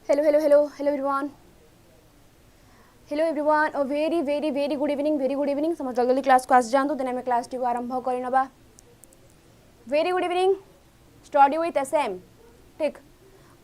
Hello, hello, hello, hello everyone. Hello everyone. A very, very, very good evening. Very good evening. समझ जल्दी class को आस जान तो दिन में क्लास टी को आरंभ करी नबा. Very good evening. Study with SM. ठीक.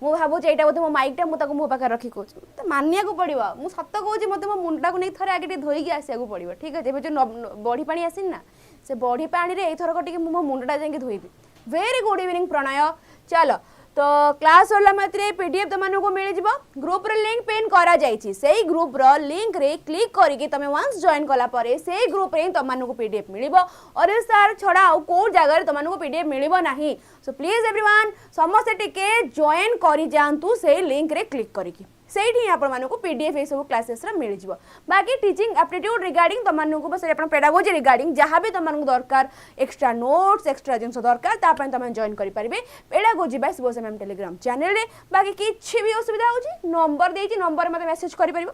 मु भाबो एटा बोधे मो माइक टा मु ताको मो पाखा रखी को त मानिया को पड़िबा मु सत्त कहूची मते मो मुंडा को नै थरे आगे टे धोई के आसिया को पड़िबा. ठीक है. जेबे जो बॉडी पानी आसिन ना से बॉडी पानी रे एई थरक टिके मो मुंडा जाके धोइबी. Very good evening Pranay. चलो तो क्लास होला मात्रे पीडीएफ तमन को मिल जिवो. ग्रुप रे लिंक पिन करा जाईची. सेही ग्रुप रो लिंक रे क्लिक करिके तमे वंस जॉइन कला परे सेही ग्रुप रे तमन को पीडीएफ मिलिबो. और सर छडा आ को जगह रे तमन को पीडीएफ मिलिबो नाही. सो प्लीज एवरीवन समस्त टिके जॉइन करि जानतु सेही लिंक रे क्लिक करिके सेठी आपण माने को पीडीएफ ए सब क्लासेस रा मिल जिवो. बाकी टीचिंग एप्टीट्यूड रिगार्डिंग तमन को बस आपण पेडागोजी रिगार्डिंग जहां भी तमन को दरकार एक्स्ट्रा नोट्स एक्स्ट्रा जिंस दरकार ता पय तमन जॉइन करि परिबे pedagogy by Shiv ma'am Telegram channel रे. बाकी किछि भी असुविधा होजी नंबर देइछि नंबर मते मेसेज करि परिबो.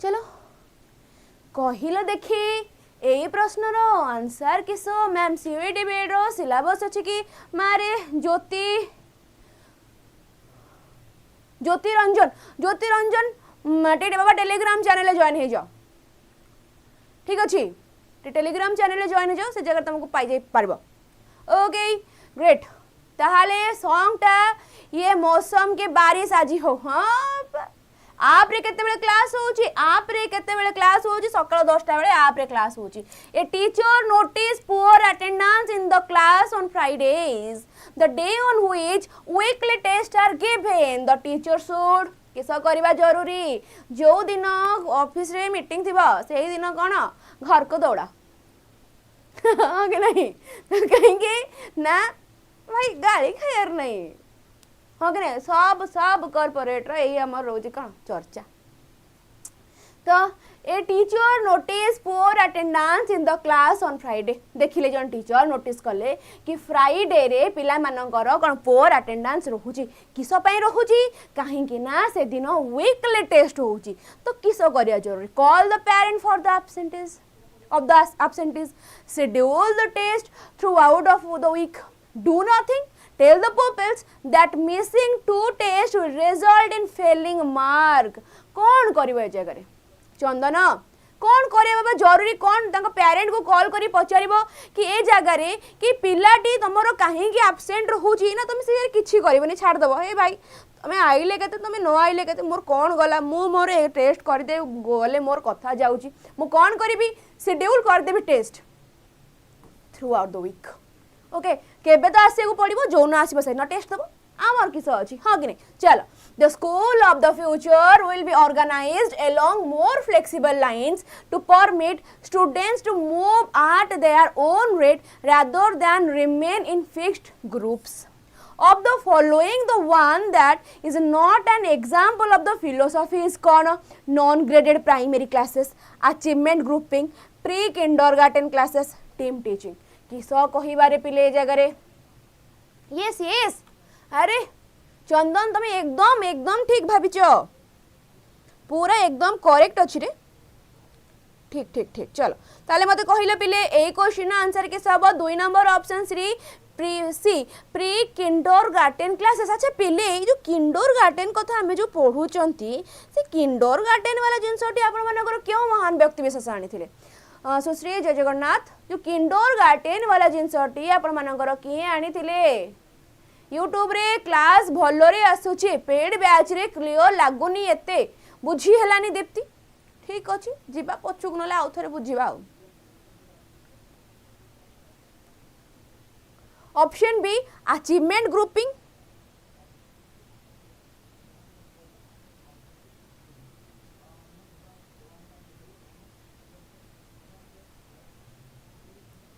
चलो कहिलो देखि एई प्रश्न रो आंसर किसो मैम सीयूईटी बेड रो सिलेबस अछि कि मारे ज्योति रंजन टेटे बाबा टेलीग्राम चैनल जॉइन हो जाओ. ठीक अच्छे टेलीग्राम चैनल जॉइन हो जाओ से जगह तुमको पाई जाई पारबो. Okay great. ताहाले सॉन्ग टा ये मौसम के बारिश आजी हो. हाँ आप रे केते बेले क्लास होची आप रे केते बेले क्लास होची सकाळ 10टा बेले आप रे क्लास होची. A teacher notice poor attendance in the class on Fridays the day on which weekly tests are given. The teacher should किस करवा जरूरी जो दिन ऑफिस रे मीटिंग थिबा सेही दिन कोन घर को दौड़ा कि नहीं कहेंगे ना भाई गाड़ी खायर नहीं. हाँ कि नहीं सब कॉर्पोरेट रे हमर रोज कौन चर्चा. तो a teacher notice poor attendance in the class on Friday. देखिले जन टीचर नोटिस कले कि फ्राइडे रे पिला मानकर कोन पुअर अटेंडेंस रहूची किस पई रहूची काहे कि ना से दिन वीकली टेस्ट होउची. तो किस करिया जरूरी call the parent for the absentees schedule the test throughout of the week. Do nothing. Tell the pupils that missing 2 tests will result in failing mark. कौन करिवो ए जगह रे चंदन कौन करे बाबा जरूरी कौन तांका पेरेंट को कॉल करी पचारिबो कि ए जगह रे कि पिलाटी तमरो काहे कि एब्सेंट रहूची ना तुम से किछि करबोनी छाड़ दबो. हे भाई तमे आइले केते तमे न आइले केते मोर कोन गला मु मोर ए टेस्ट कर दे गले मोर कथा जाउची मु कोन करबी शेड्यूल कर देबी test throughout the week. Okay केबे तो आसे को पड़िबो जो न आसीबो से न टेस्ट दबो आमर किस अछि. हाँ कि नहीं चलो the school of the future will be organized along more flexible lines to permit students to move at their own rate rather than remain in fixed groups. Of the following the one that is not an example of the philosophy is कौन non-graded primary classes, achievement grouping, pre-kindergarten classes, team teaching. किस कहिबारे पिले जगह yes अरे चंदन तुम एकदम ठीक भाविच पूरा एकदम करेक्ट अच्छी रे. ठीक चलो ताले मते कहिले पिले ए क्वेश्चन आंसर के सब 2 number option pre kindergarten classes. अच्छा पिले जो किंडरगार्टन कथा हमें जो पढुचंती से किंडरगार्टन वाला जिंसटी आपण मानकर क्यों महान व्यक्ति विशेष आनीथिले. सुश्री जय जगन्नाथ जो किंडरगार्टन वाला जिंसटी आपण मानकर किए आनीथिले यूट्यूब रे क्लास भलो रे आसुची पेड बैच रे क्लियर लागुनी एते बुझी हेलानी दीप्ति. ठीक अछि जीवा पछुक नले आउ थरे बुझीबा. Option B achievement grouping.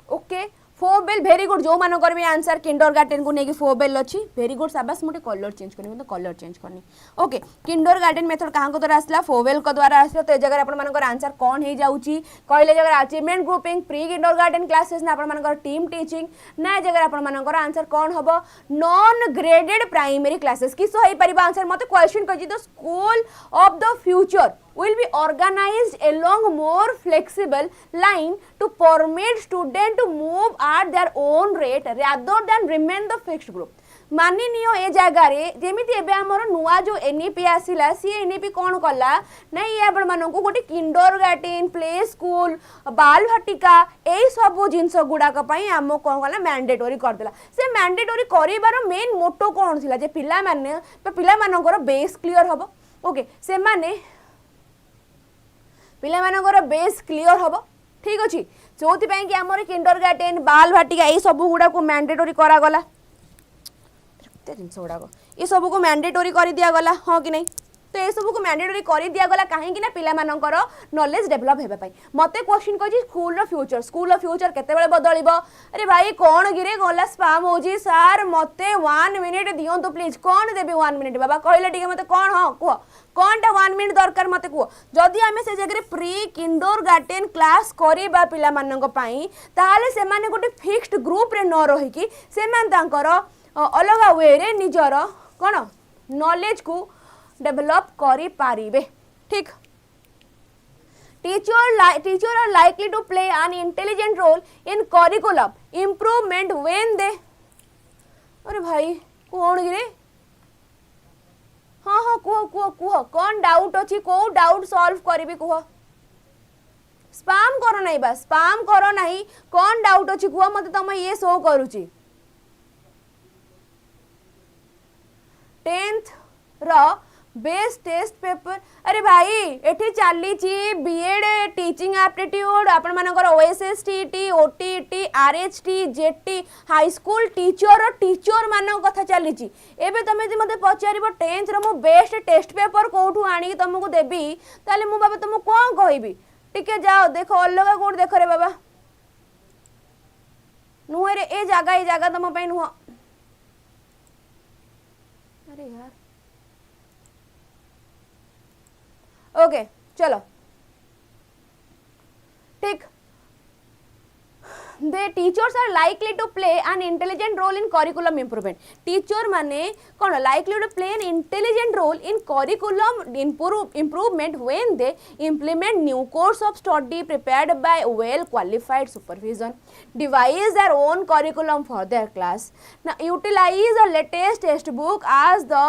Okay 4 well very good जो मान करबे आंसर किंडरगार्टन को नेकी 4 बेल अछि वेरी गुड शाबाश. मोटे कलर चेंज करनी तो कलर चेंज करनी. ओके किंडरगार्टन मेथड कहां को द्वारा आसला 4 बेल को द्वारा आसला. तो ए जगह आपण मानकर आंसर कोन हे जाउची कहले जगह achievement grouping pre kindergarten classes ना आपण मानकर टीम टीचिंग ना ए जगह आपण मानकर आंसर कोन हबो नॉन ग्रेडेड प्राइमरी क्लासेस. किसो हे परिबा आंसर मते क्वेश्चन कहि the school of the future will be organized along more flexible line to permit students to move at their own rate rather than remain the fixed group. मानि neo ए जगार जमीती एबे हमर नुआ जो NEP आसिला सी NEP कौन कला ना ये आपण मानक गोटे किंडरगार्टेन प्ले स्कूल बाल भाटिका यही सब जिनस गुड़ाक आम कौन कला मैंडेटोरी करदेला से मैंडेटोरी कर मेन मोटो कौन थिला जे पिला माने पिला मानकर बेस क्लियर हबो ओके से माने पिला मानकर बेस क्लियर हबो ठीक अच्छे जो कि आमर किंडरगार्टेन बाल भाटिका यही सब गुड़ा को मैंडेटोरी करागला जिनस गुड़ाक ये सब को मैंडेटोरी कर दिगला हाँ कि नहीं तो ये सब को मैंडेटोरी कर दिगला कहीं पिला नॉलेज डेभलप होगापी मत क्वेश्चन कही स्कूल फ्यूचर केते बदल अरे भाई कौन गिरे गला स्पाम हो सार मत 1 मिनिट दिंतु प्लीज कौन देवी 1 मिनिट बाबा कहले टे मत कौन हाँ कह कौनटा 1 मिनिट दरकार मत कह जदि आम से जगह प्री किंडरगार्टेन क्लास करवा पिला गोटे फिक्स्ड ग्रुप रे न रहीकि अलग वे रे निजर कौन नॉलेज को डेवलप करी पारिबे ठीक teacher are likely to play an intelligent role in curriculum improvement when they अरे भाई कौन गिरे हाँ हाँ कह कह कह कौन डाउट अच्छी कौ डाउट सॉल्व करी कह स्पाम करो नहीं बस स्पाम करो नहीं कौन डाउट अच्छी कह मत तुम ये शो करुची 10th रो बेस्ट टेस्ट पेपर अरे भाई एठी चली बीएड टीचिंग एप्टीट्यूड आपण मानकर OSST OTT RHT JT high school teacher मान कथा चली एबे तुम यदि मते पचार 10th रो मो बेस्ट टेस्ट पेपर कोठू आनी तुमको देबी ताले मु बाबा तुमको कौन कहबी टिके जाओ देखो अलग कोड देख रे बाबा नुहे रे ए जगह तुम पे नुह अरे यार ओके चलो ठीक the teachers are likely to play an intelligent role in curriculum improvement teacher माने कौन likely to play an intelligent role in curriculum improvement when they implement new course of study prepared by well qualified supervision devise their own curriculum for their class now utilize the latest textbook as the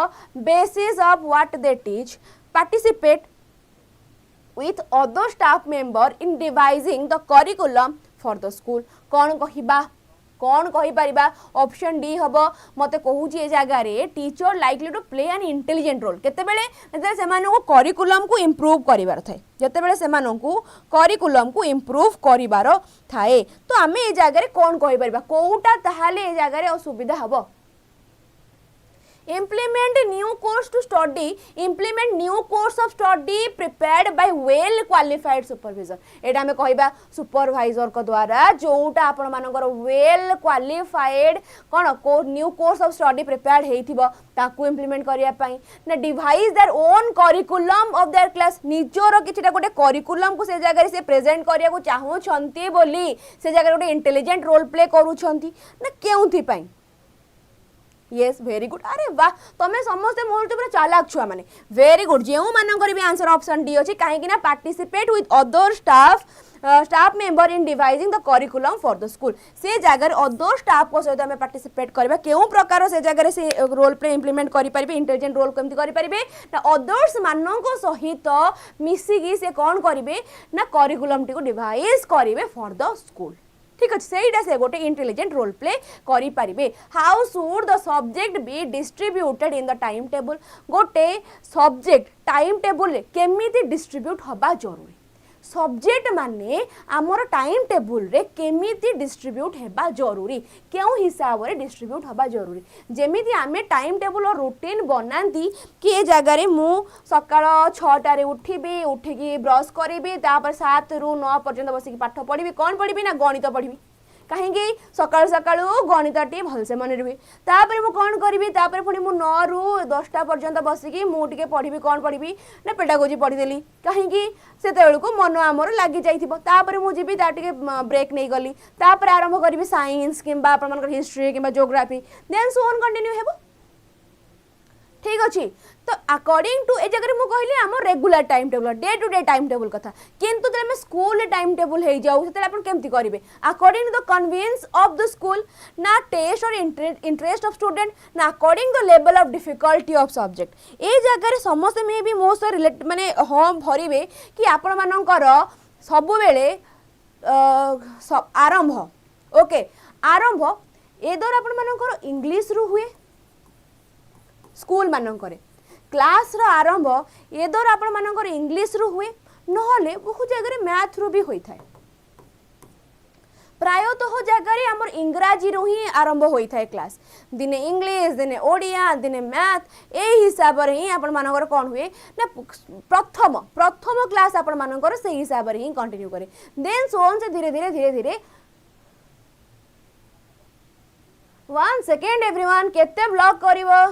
basis of what they teach participate with other staff member in devising the curriculum for the school कौन कही Paribas option D हम मते कहूची ए जगह रे teacher likely to play an intelligent role केतेबेले जते सेमानकु करिकुलम को इंप्रूव करिवार थाए जतेबेले सेमानकु करिकुलम को इंप्रूव करिवार थाए तो आमे ए जगह रे कौन कहि पारिबा कोउटा ताहाले ए जगह रे असुविधा हबो implement new course of study prepared by well qualified supervisor एटा हमें कहबा सुपरवाइजर को द्वारा जोटा आपण मानकर well qualified कोन new course of study prepared हेइथिबो ताकू इंप्लीमेंट करिया पई ना devise their own curriculum of their class निजोर किछटा गोटे करिकुलम को से जगह से प्रेजेंट करिया को चाहू छंती बोली से जगह गोटे इंटेलिजेंट रोल प्ले करू छंती ना केउथि पई येस वेरी गुड अरे वाह तुम्हें समस्ते मोर तो पूरा चालाक छुआ माने वेरी गुड जो मानकर भी आंसर ऑप्शन डी अच्छी कहीं participate with other staff member in devising the curriculum for the school से जगह अदर स्टाफ को सहित आम पार्टिसिपेट करबा केउ प्रकार से जगह से रोल प्ले इंप्लीमेंट करि परिबे इंटेलिजेंट रोल केमति करि परिबे ना अदर्स माननको सहित मिसिकी से कोन करिवे ना करिकुलम टी को डिवाइस करिवे फॉर द स्कूल ठीक अच्छे सहीटा से गोटे इंटेलिजेंट रोल प्ले करि पारिबे how should the subject be distributed in the time table गोटे सब्जेक्ट टाइम टेबल केमिति डिस्ट्रीब्यूट हबा जरूरी सब्जेक्ट माने आमर टाइम टेबल रे केमिति डिस्ट्रीब्यूट हेबा जरूरी केउ हिसाब रे डिस्ट्रीब्यूट हबा जरूरी जेमिति आमे टाइम टेबल और रूटीन बनांती कि ए जगह रे मु सकाळ 6टा रे उठिबी उठिकी ब्रश करिबी तापर 7 रु 9 पर्यंत बसिकी पाठ पढिबी कोन पढिबी ना गणित पढिबी कहीं सकाळु सकाळु गणितटी भलसे मन रही तापर मु कौन करी तापर पुणी मु 9 रु 10टा पर्यंत बसिकी मुझे पढ़ी कौन पढ़ी ना पेडागोजी पढ़ीदेली कहीं से मन आमर लगी जाइथिबो तापर मु जीबी ता टिके ब्रेक नहीं गली तापर आरंभ करी साइंस किंबा हिस्ट्री किंबा geography then so on continue हेबो ठीक अच्छे तो अकॉर्डिंग टू ए जगह मुझे कहली आम regular time table day to day time table कथा किंतु जब आम स्कूल टाइम टेबल हो जाऊ से केमती करेंगे according to the convenience of the school ना टेस्ट और इंटरेस्ट ऑफ स्टूडेंट ना according to level of difficulty of subject ये जगह समस्त मे भी मो सह रिलेट माने हाँ भरवे कि आपण मानकर सब बेले आरंभ ओके आरंभ ए द्वारा आपण मानकर इंग्लिश रु हुए स्कूल मानकर क्लास रो आरंभ ए द्वारा आपण मानकर इंग्लिश रु हुए नहले बहुत जगह मैथ रु भी होता है प्रायतः जगह आम इंग्राजी रु ही आरंभ होता है क्लास दिने इंग्लिश दिने ओडिया दिने मैथ यही हिसाब से ही आपण मानकर कौन हुए ना प्रथम प्रथम क्लास आपण मानकर से हिसाब से ही कंटिन्यू करे देन सोन से धीरे धीरे धीरे धीरे 1 सेकेंड एवरीवन केते ब्लॉक करिवो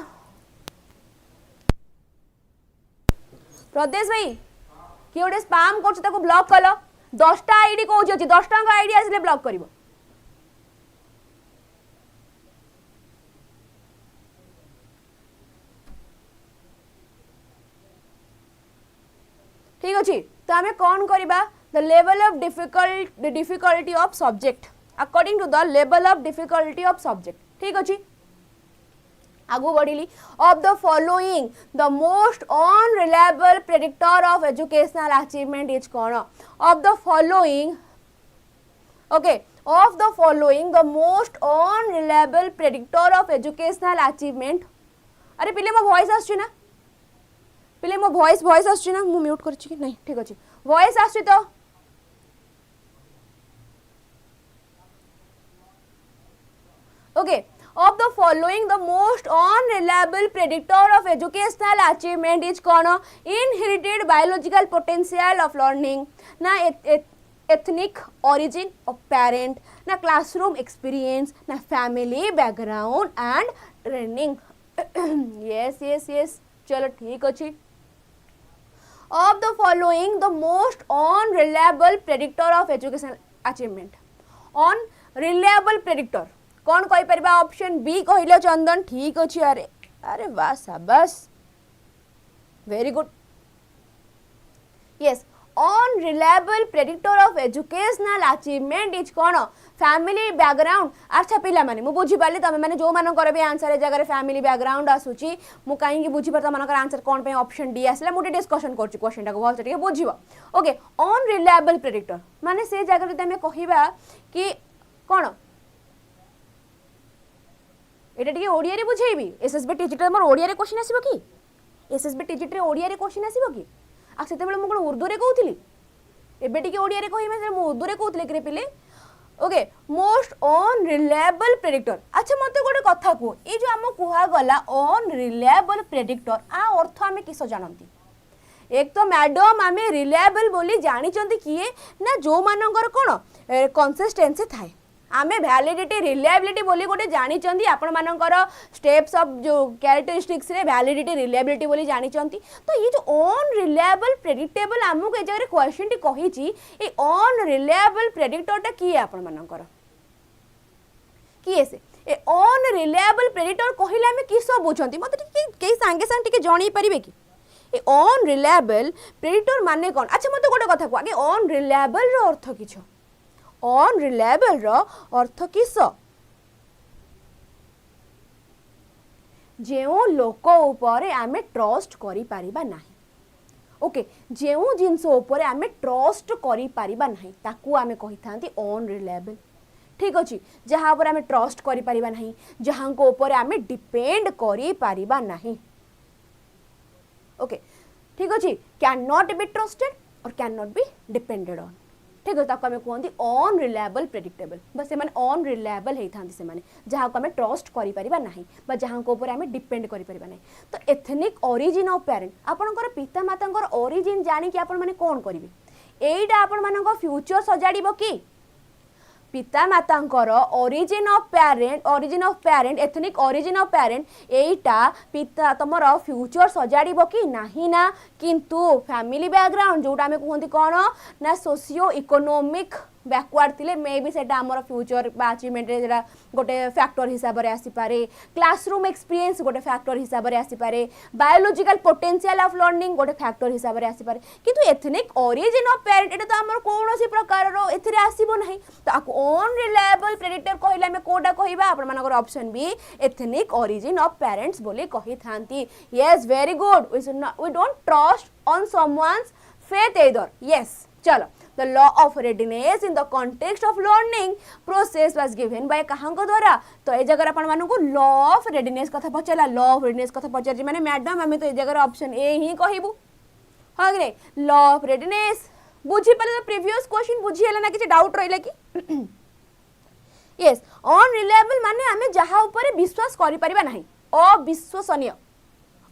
प्रदेश भाई कि गोटे स्पैम कर ब्लॉक कल 10टा आईडी कौन अच्छी 10टा आईडी आसले ब्लॉक कर ठीक अच्छे तो आम कौन करवा the level of difficulty of subject according to the level of difficulty of subject ठीक अच्छे आगु बढ़ी of the following the most unreliable predictor of educational achievement is कौन of the following okay of the following the most unreliable predictor of educational achievement अरे पिले मो voice आछी ना पिले मो वॉइस आछी ना मु म्यूट करछि कि नहीं ठीक अछि वॉइस आछी तो okay of the following the most unreliable predictor of educational achievement is कौन inherited biological potential of learning ना ethnic origin of parent ना classroom experience ना family background and training yes चलो ठीक अच्छी of the following the most unreliable predictor of educational achievement unreliable predictor कौन कहि परबा option B कहिलो चंदन ठीक अछि अरे अरे वाह शाबाश very good yes unreliable predictor of educational achievement is कौन फैमिली बैकग्राउंड अच्छा पिला माने मु बुझी पाली तमे माने जो मानन करबे आंसर ए जगह फैमिली बैकग्राउंड आसुची मु काहे की बुझी परता मानकर आंसर कोन पे ऑप्शन डी आसला मु डिस्कशन करछु क्वेश्चन टा को भल से ठीक बुझिबो ओके अनरिलायबल प्रेडिक्टर माने से जगह तमे कहिबा कि कौन एटा टिके ओडिया रे बुझेबी एसएसबी टीजीटी मोर ओडिया रे क्वेश्चन आसीबो कि एसएसबी टीजीटी रे ओडिया रे क्वेश्चन आसीबो कि आ सेते बेले मु कोन उर्दू रे कहउथिली एबे टिके ओडिया रे कहिमे से मु उर्दू रे कहउथिले कि रे पिले ओके मोस्ट अनरिलायबल प्रेडिक्टर अच्छा मते गोटे कथा को ए जो हम कुहा गला अनरिलायबल प्रेडिक्टर आ अर्थ हमें किस जानंती एक तो मैडम आम रिलायबल बोली जानी किए ना जो मानकर कौन कंसिस्टेंसी थाए आमे वैलिडिटी रिलायबिलिटी बोली गोटे जानी आपण मानकर स्टेप्स ऑफ जो कैरेक्टरिस्टिक्स रे वैलिडिटी रिलायबिलिटी बोली जानी तो ये जो अनरिलायबल प्रेडिक्टेबल आमको ए जगह क्वेश्चन टी कही ए अनरिलायबल प्रेडिक्टरटा किए आपण मानकर किए से ए अनरिलायबल प्रेडिक्टर कहले आमे किस बुझंती मते के संगे संग टिके जणी परिबे कि ए अनरिलायबल प्रेडिक्टर माने कोन अच्छा मते गोटे कथा को आगे अनरिलायबल रो अर्थ किछो अनरिलायबल रो अर्थ किस जेउ लोक ऊपर आमे ट्रस्ट करि परिबा नाही ओके जेउ जिंस ऊपर आमे ट्रस्ट करि परिबा नाही ताकू आमे कहि थांती अनरिलायबल ठीक अछि जहां ऊपर आमे ट्रस्ट करि परिबा नाही जहां को ऊपर आमे डिपेंड करि परिबा नाही ओके ठीक अछि कैन नॉट बी ट्रस्टेड और can not be depended on ठीक है आम कहते अनरिलायबल प्रेडिक्टेबल बस से अनरिलायबल होता से जहाँ को आम ट्रस्ट कर जहाँ को ऊपर आम डिपेंड कर तो एथनिक ओरिजिन ऑफ पेरेंट आपंकर पिता माता ओरिजिन जानिकी आपण मैंने कौन करेंगे यहीटा आपण मान फ्यूचर सजाड़ कि पिता मातांकर origin of parent ethnic origin of parent एटा पिता तुमर फ्यूचर सजाड़ कि नहीं ना किंतु फैमिली बैकग्राउंड जोटा आम कहते कौन ना सोशियो इकोनोमिक बैकवर्ड थिले मे बी सेटा हमर फ्यूचर बा अचीवमेंट रे जेटा गोटे फैक्टर हिसाब रे आसी पारे क्लासरूम एक्सपीरियंस गोटे फैक्टर हिसाब रे आसी पारे बायोलॉजिकल पोटेंशियल ऑफ लर्निंग गोटे फैक्टर हिसाब रे आसी पारे किंतु एथनिक ओरिजिन ऑफ पेरेंट एटा तो हमर कोनोसी प्रकार रो एथिरे आसीबो नाही तो आकु अनरिलायबल प्रेडिक्टर कहिला हमें कोडा कहिबा आपन मानकर option B ethnic origin of parents बोली कहि थांती yes very good we don't trust on someone's faith either yes चलो the law of readiness in the context of learning process was given by कहांको द्वारा तो ए जगह अपन मानू को law of readiness कथा पचला law of readiness कथा पचर माने मैडम हमें तो ए जगह ऑप्शन ए ही कहिबू हां रे law of readiness बुझी पले तो प्रीवियस क्वेश्चन बुझी हला ना किछ डाउट रहिला कि यस अनरिलायबल माने हमें जहा ऊपर विश्वास करि परिबा नाही अविश्वसनीय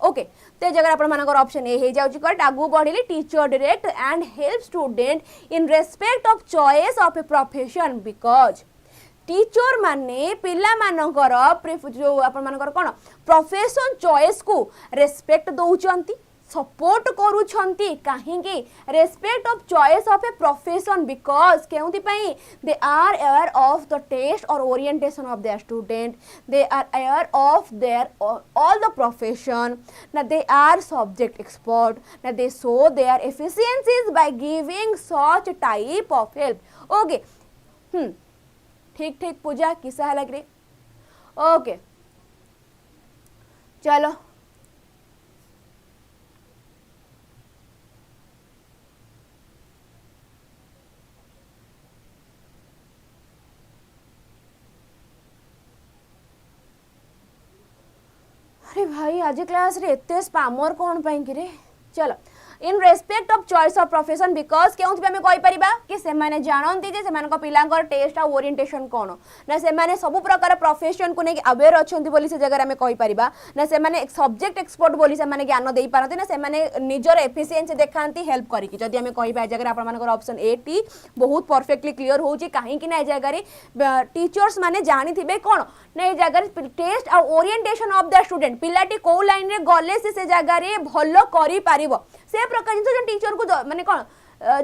ओके ते जगह अपन मानकर ऑप्शन ए हे जाउची कट आगु बढ़िली teacher direct and help student in respect of choice of a profession because teacher माने पिला मानकर जो अपन मानकर कोन प्रोफेशन चॉइस को रेस्पेक्ट दउचंती सपोर्ट करूछंती काहेकि respect of choice of a profession because केउंती पई they are aware of the taste और orientation of their student they are aware of their all the profession ना दे आर सब्जेक्ट एक्सपर्ट ना they show their efficiencies by giving such type of help okay ठीक ठीक पूजा किसा लग रे okay चलो अरे भाई आज क्लास रे एते स्पैमर कोन पई कि रे चलो in respect of choice of profession because केउथि पे हमें कहि परिबा कि से माने जानंती जे से मान को पिलांकर टेस्ट आ ओरिएंटेशन कोन ना से माने सब प्रकार प्रोफेशन को ने अवेयर अछंती बोली से जगह हमें कहि परिबा ना से माने एक सब्जेक्ट एक्सपर्ट बोली से माने ज्ञान देई पारंती ना से माने निजर एफिशिएंसी देखांती हेल्प करी कि जदी हमें कहि बा जगह आपन मानकर ऑप्शन ए टी बहुत परफेक्टली क्लियर होची काहे कि ना जगह रे टीचर्स माने जानि थिबे कोन ना ए जगह रे टेस्ट आ ओरिएंटेशन ऑफ द स्टूडेंट पिलाटी को लाइन रे गले से जगह रे भलो करि पारिबो से प्रकार जो टीचर को माने कौन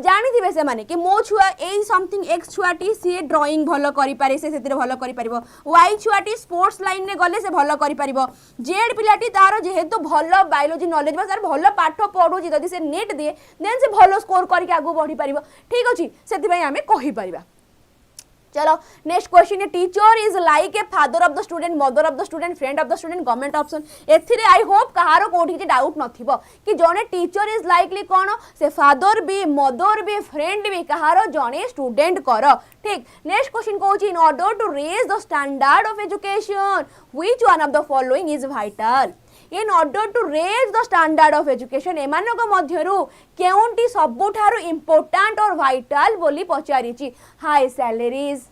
जानी थी से माने कि मो छुआ ए समथिंग एक्स छुआटी सी ड्राइंग भलो करि पारे से सेतिर भलो करि परिबो वाई छुआटी स्पोर्ट्स लाइन रे गले से भलो करि परिबो जेड पिलाटी तारो जेहेतु भलो बायोलॉजी नॉलेज बा सर भलो पाठ पढु जी जदी से नेट दिए देन से भलो स्कोर करके आगु बढ़ी परिबो ठीक अछि सेति भाई हमें कहि परिबा चलो नेक्स्ट क्वेश्चन है teacher is like a father of the student mother of the student friend of the student government option एथिरे आई होप कहारो कोठी जे डाउट नथिबो कि जने टीचर इज लाइकली कोन से फादर भी मदर भी फ्रेंड भी कहारो जने स्टूडेंट कर ठीक नेक्स्ट क्वेश्चन कहूची in order to raise the standard of education which one of the following is vital in order to raise the standard of education एमानक मध्यरु केउंटी सबुठारु important और vital बोली पचारिची high salaries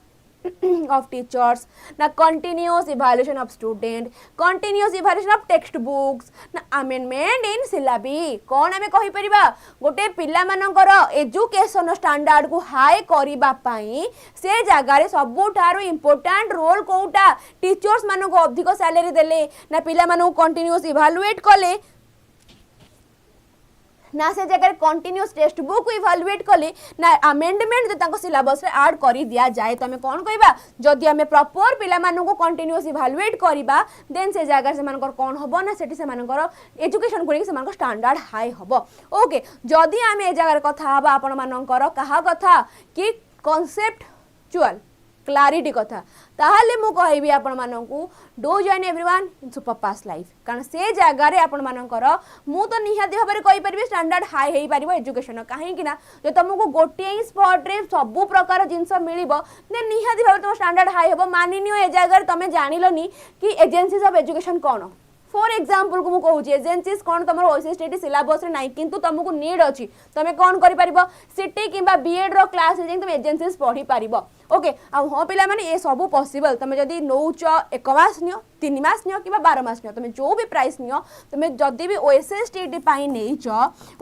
of teachers na continuous evaluation of student continuous evaluation of textbooks na amendment in syllabi कोन हमें कहि परिबा गोटे पिला मानकर एजुकेशन स्टैंडर्ड को हाई करिबा पई से जगह रे सबुठारु इंपोर्टेंट रोल कोउटा टीचर्स मानको अधिक सैलरी देले ना पिला मानको कंटीन्यूअस इवैल्यूएट कले ना से जगह कंटीन्यूअस टेस्ट बुक को इवैल्यूएट कले ना अमेंडमेंट जो ताको सिलेबस रे ऐड करी दिया जाए तो हमें कोन कहबा जदी हमें प्रॉपर पिला मानु को कंटीन्यूअस इवैल्यूएट करबा देन से जगह से मानकर कोन हबो ना सेठी से मानकर एजुकेशन को से मानकर स्टैंडर्ड हाई हबो ओके जदी हमें ए जगह कथा हबा आपण मानकर कहा कथा कि कॉन्सेप्चुअल क्लारिटी कथा ताहले मु कहबी आपण मानकू do join everyone in super pass life कारण से जगह रे आपण मानकर मु तो निहाती भाबरे कहि परबी स्टैंडर्ड हाई हेई परिबो एजुकेशन काहे कि ना जो तुमको गोटे ही स्पॉट रे सब प्रकार जिंस मिलिबो ने निहाती भाबरे तुम स्टैंडर्ड हाई हबो मानिनियो ए जगह रे तमे जानिलोनी कि agencies of education cone for example को मु कहूँ एजेंसीज कौन तुम ओएसएसटी सिलेबस रे नाही किंतु तुमको नीड अछि तमे कोन करि परिबो सिटी किबा बीएड रो क्लास रे तुम एजेंसीज पढी परिबो ओके आ हाँ पिला माने ये सब पॉसिबल तुम जदी नौच 1 मास नियो 3 मास नियो कि 12 मास नियो तुम जो भी प्राइस नियो तुम जदी भी ओएसएसटी पाई नेइच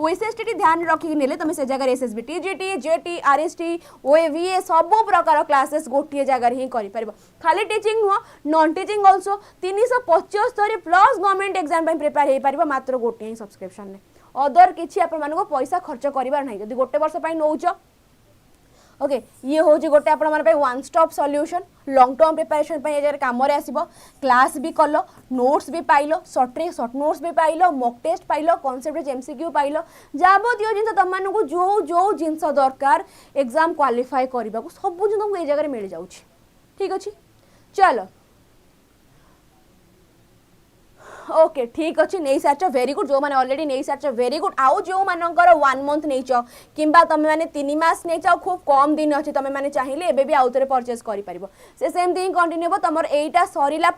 ओएसएसटी ध्यान रखी नेले तुम से जगह एसएसबी टीजीटी जेटी आरएसटी ओएवीए सब प्रकार क्लासेस गोटे जगह ही करि परबो खाली टीचिंग नुह non teaching also 375 plus government exam पे प्रिपेयर हे परबो मात्र गोटे ही सब्सक्रिप्शन ने अदर किछि अपन मानको पैसा खर्च करिवार नाही जदी गोटे वर्ष पई नौच ओके ये हूँ गोटे आप one stop solution long term preparation ये कम आसो क्लास भी कल नोट्स भी पाइल शॉर्ट नोट्स भी पाइल मॉक टेस्ट पाइल कॉन्सेप्ट एमसीक्यू पाइल जाबतीय जिन तुमको जो जो जिनस दरकार एग्जाम क्वालिफाई करने को सब जिन तुमको ये जगह मिल जाऊँ ठीक अच्छे चलो ओके ठीक अच्छे नहीं सारच वेरी गुड जो मैंने ऑलरेडी नहीं सारच वेरी गुड आउ जो मानकर 1 मंथ नहीं किंबा तुम मैंने 3 मास नहीं खूब कम दिन अच्छे तुम मैंने चाहिए एबे भी आउ थे परचेज कर से सेमती ही कंटिन्यू हम तुम यहीटा सरला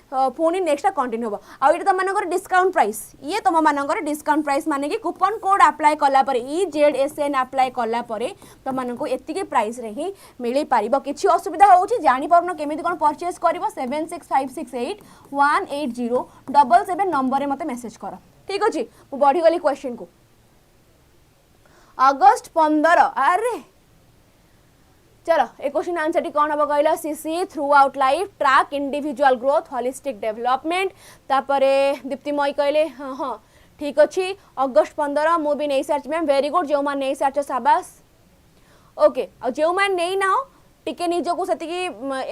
पुणी नेक्स्ट कंटिन्यू हम आउ तुम डिस्काउंट प्राइस ये तुम मान डिस्काउंट प्राइस माने कि कूपन कोड अप्लाई कलापर 𝐸𝐻𝑆N अप्लाई कलापर तुमको एति प्राइस रे ही मिल पार किसी असुविधा हो जापर केमी कौन परचेज कर 7656818077 नंबर मत मेसेज कर ठीक अच्छे मु बढ़ी गली क्वेश्चन को अगस्त 15 अरे चलो ए क्वेश्चन आंसर टी कौन हम कहला CC through out life track individual growth holistic development तापरे दीप्तिमयी कहले हाँ हाँ ठीक अच्छे अगस्त 15 मु भी नहीं सार्च मैम वेरी गुड जो मैंने नहीं सार्च साबास ओके और जो मैंने नहीं ना टिके निजको से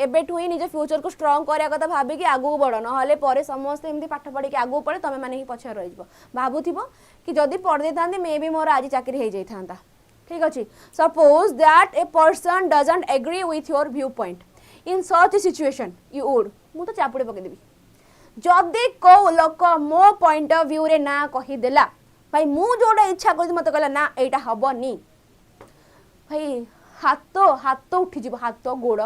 एबेठू ही निज फ्यूचर को स्ट्रंग करा कथा भाविकी आगू बढ़ ना पर समस्ते एमती पाठ पढ़ी आगू पड़े तुम मैंने ही पछार रही भावुथ कि जदि पढ़ी था मे भी मोर आज चाकरी हो जाता ठीक अच्छे suppose that a person doesn't agree with your view point in such situation you would मु तो चापुड़े पकईदेवी जदि कौ लोक मो पॉइंट ऑफ व्यू रे ना कहीदेला भाई मु जोटा इच्छा कर मत कहला ना यहाँ हेनी भाई हाथ हाथ उठी हाथ गोड़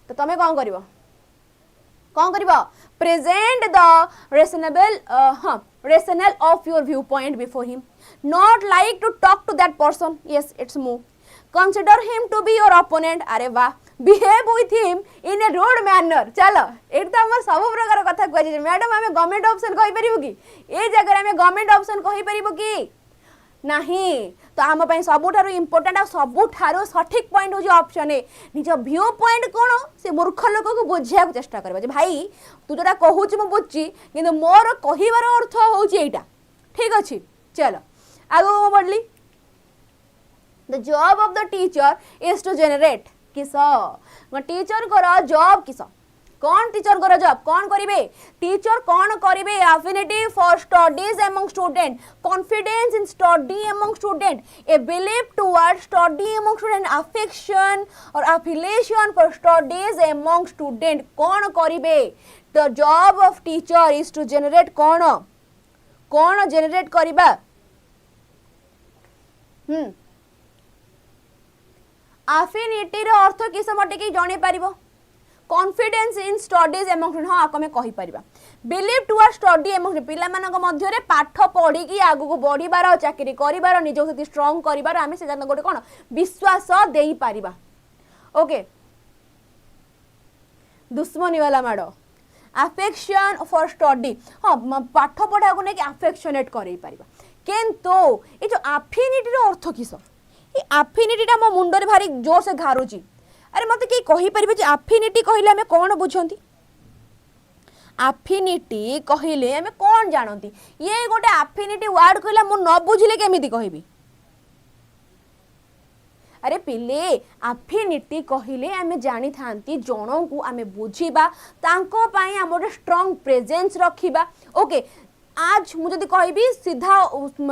तो तुम कौन कर present the reasonable rational of your view point before him not like to talk to that person yes it's move consider him to be your opponent अरे वाह behave with him in a rude manner चलो ये तो आम सब प्रकार कथा कह मैडम आम गवर्नमेंट ऑप्शन कहीपर कि ये जगह आम गवर्नमेंट ऑप्शन कहीपर कि नहीं तो आम सबुठार इंपोर्टेंट सबुठार सठिक पॉइंट हूँ ऑप्शन ए निज व्यू पॉइंट कौन से मूर्ख लोक को बुझा चेष्टा कर भाई तू जोटा कहूँ मुझे बुझी कि मोर कहबार अर्थ होटा ठीक अच्छे चलो आगे बढ़ली the job of the teacher is to generate किस टीचर कर जॉब किस कौन टीचर कर जॉब कौन करेंगे टीचर कौन करेंगे affinity for studies among student confidence in study among student a belief toward study among student affection और affiliation for studies among student कौन करेंगे the job of teacher is to generate कौन कौन generate करबा affinity रो अर्थ किस मटे कि जानि पारिबो कॉन्फिडेंस इन स्टडीज एमंग हाँ आक आम कहीपर बिलीव टुवर्ड स्टडी एमंग पिला मध्य पाठ पढ़ी आगू बढ़िबार चाकरी करिबार निज सहित स्ट्रंग करिबार आम से गोटे कौन विश्वास दे पारिबा ओके दुश्मनी वाला माड़ अफेक्शन फॉर स्टडी हाँ पाठ पढ़ा को लेकिन अफेक्शनेट कर किंतु ये जो एफिनिटी अर्थ किस ये एफिनिटीटा मो मुंडे भारी जोर से घारुची अरे मत कहीं कहीपर एफिनिटी कहले आम कौन बुझती एफिनिटी कहले आम कौन जानती ये गोटे एफिनिटी वर्ड कहला मु न बुझिले केमिति कहबी अरे पिले एफिनिटी कहले आम जानी थांती जन को आम बुझीबा तांको पई आम गोटे स्ट्रांग प्रेजेंस रखिबा ओके आज मुझे कहबी सीधा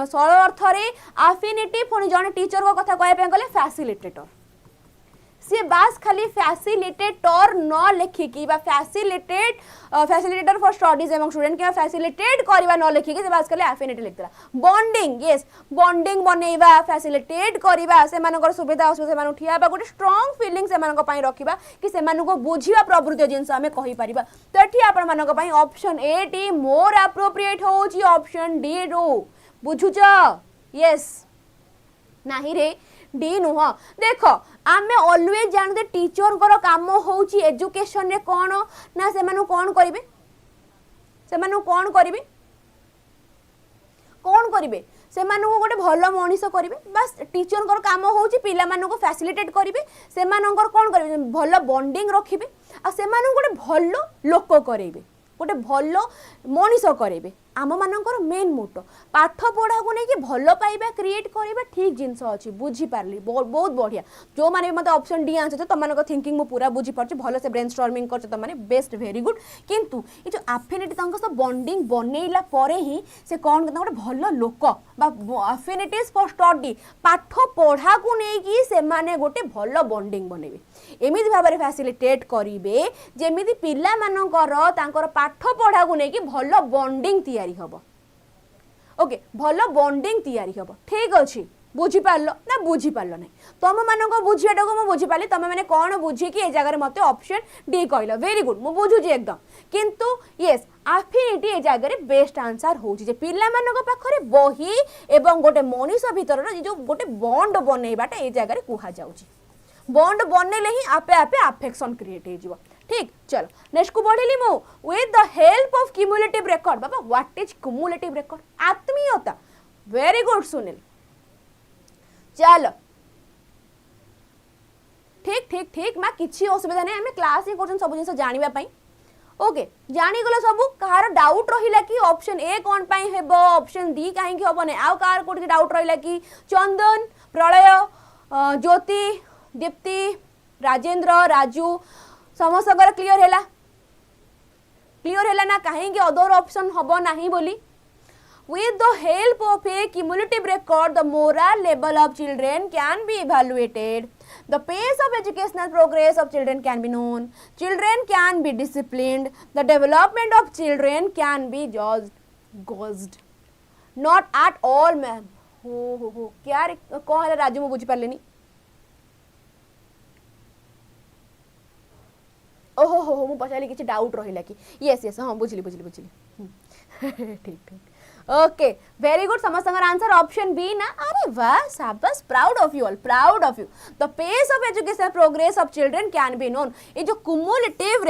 सरल अर्थ रे एफिनिटी पुणी जने टीचर को कथा कहबे गले फैसिलिटेटर सी बास खाली फैसिलिटेटर न लिखिकी facilitator for studies among student क्या फैसिलिटेट करवा न लिखिकी से बास खाली एफिनिटी लिखला बॉन्डिंग यस बॉन्डिंग बनैबा फैसिलिटेट करवा से मानकर सुविधा असुविधा से ठियाबा गोटे स्ट्रांग फीलिंग से मानक पई रखिबा कि से मानको बुझिबा प्रवृत्ति जिंस आमे कहि परिबा तो एठी आपण मानक पई option A T more appropriate होची ऑप्शन डी रो बुझुच यस नाही रे डी नुह देख आम ऑलवेज जानते टीचर को काम होची एजुकेशन रे कौन ना से कौन करेंगे से कौन करेंगे कौन करेंगे से गोटे भल मनीष करेंगे बस टीचर को काम होची पिला को फैसिलिटेट करेंगे से कौन करेंगे भल बॉन्डिंग रखिए आ से गोटे भल लोक करेंगे गोटे भल मनीष करेंगे आम मानकर मेन मोटो पाठ पढ़ा को लेकिन भल पाइबा क्रिएट करवा ठीक जिनस अच्छी बुझीपारि बहुत बढ़िया जो मैंने मतलब ऑप्शन डी आंसर तुम थिंकिंग मुझे पूरा बुझीपार भल से ब्रेन स्टॉर्मिंग कर तुमने बेस्ट वेरी गुड किंतु ये जो एफिनिटी सब बॉन्डिंग बनैला परे ही से कौन गोटे भल लोक एफिनिटीज फॉर स्टडी पाठ पढ़ा को लेकिन से माने गोटे भल बॉन्डिंग बनैबे एमिति भाव में फैसिलिटेट करेंगे जेमिति पिला मानकर तांकर पाठ पढ़ा को लेकिन भल बॉन्डिंग तैयारी हबो ओके भल बॉन्डिंग तैयारी हबो ठीक अच्छे बुझीपार ना बुझीपार ना तुम मान बुझाटा को मुझे बुझीपारि तुम मैंने कौन बुझिकी ए जगह मत ऑप्शन डी कहल वेरी गुड मुझे बुझुची एकदम किंतु येस एफिनिटी ए जगह बेस्ट आंसर हो पिला पाखरे बही एवं गोटे मनीष भीतर जो गोटे बॉन्ड बनैबाटा ए जगह कह जाउची बॉन्ड बनैले ही आपे आपे अफेक्शन क्रिएट हो ठीक चलो नेक्स्ट को बढ़िली मु with the help of cumulative record Baba what is cumulative record आत्मीयता वेरी गुड सुनील चलो ठीक ठीक ठीक मैं किसी असुविधा नहीं आम क्लास ही कर सब जिन जानापी ओके जानीगल सब कहार डाउट रहा कि ऑप्शन ए कौन हम ऑप्शन डी कहीं हम ना आउ कहार कौट डाउट रहा कि चंदन प्रलय ज्योति दीप्ति राजेंद्र राजू समस्त क्लियर है ना कहीं अदर ऑप्शन हम ना बोली with the help of a cumulative record the moral level of children can be evaluated the pace of educational progress of children can be known children can be disciplined the development of children can be gauged not at all ma'am हो क्या कौन है राजू मुझे बुझी पारे ओहो हो मुझे पचारि किसी डाउट रहा कि येस येस हाँ बुझली बुझली बुझली ठीक ठीक ओके वेरी गुड समस्त आंसर ऑप्शन बी ना अरे वाह शाबाश proud of you all proud of you the pace of education progress of children can be known ये जो क्यूमुलेटिव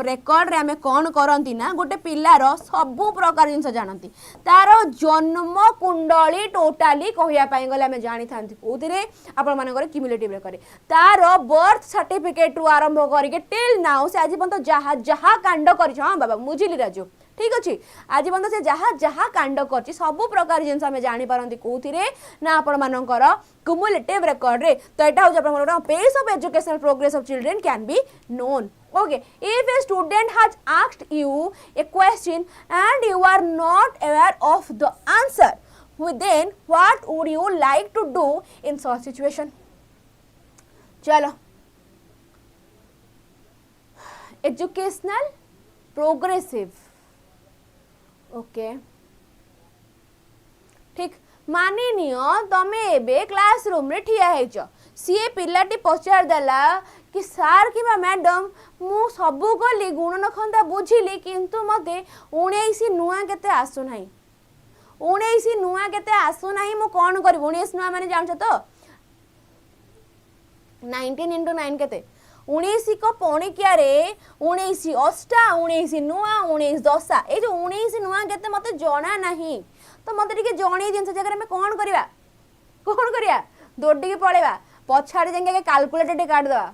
रेकॉर्ड रे हमें कौन करती ना गोटे पिलार सबू प्रकार जिन जानती तार जन्म कुंडली टोटाली कहवाई गले आम जानी था कौन आपर क्यूमुलेटिव रेकॉर्ड तार बर्थ सर्टिफिकेट रु आरंभ करके टिल नाउ से आज पर्यटन जहाँ जहाँ कांड कर हाँ बाबा बुझिली राजू ठीक अच्छे आज पर्यटन से जहाँ जहाँ कांड कर सबू प्रकार जिन जानीपारती कौन ना आपण मानकर क्यूमुलेटिव रेकॉर्ड रे तो यहाँ हूँ pace of educational progress of children can be known okay if a student has asked you a question and you are not aware of the answer then what would you like to do in such situation chalo educational progressive okay ठीक मानि neo तमे एबे classroom रे ठिया हेच सी पिलाटी पचार देला कि सार कि मैडम मु सबू कली गुण नखंदा बुझिली किंतु मते 19 नुआ केते आसु नाही 19 नुआ केते आसु नाही मु कोन करी 19 नुआ माने जानछ तो 19 * 9 केते 19 को पणिकिया रे 19 अष्टा 19 नुआ 19 दशा ये जो 19 नुआ केते मते जना नहीं तो मते टिके जणी जिंस जगह में कौन करिया दौड़ी के पळेबा पछाड़ी जाके कैलकुलेटर टे काट दवा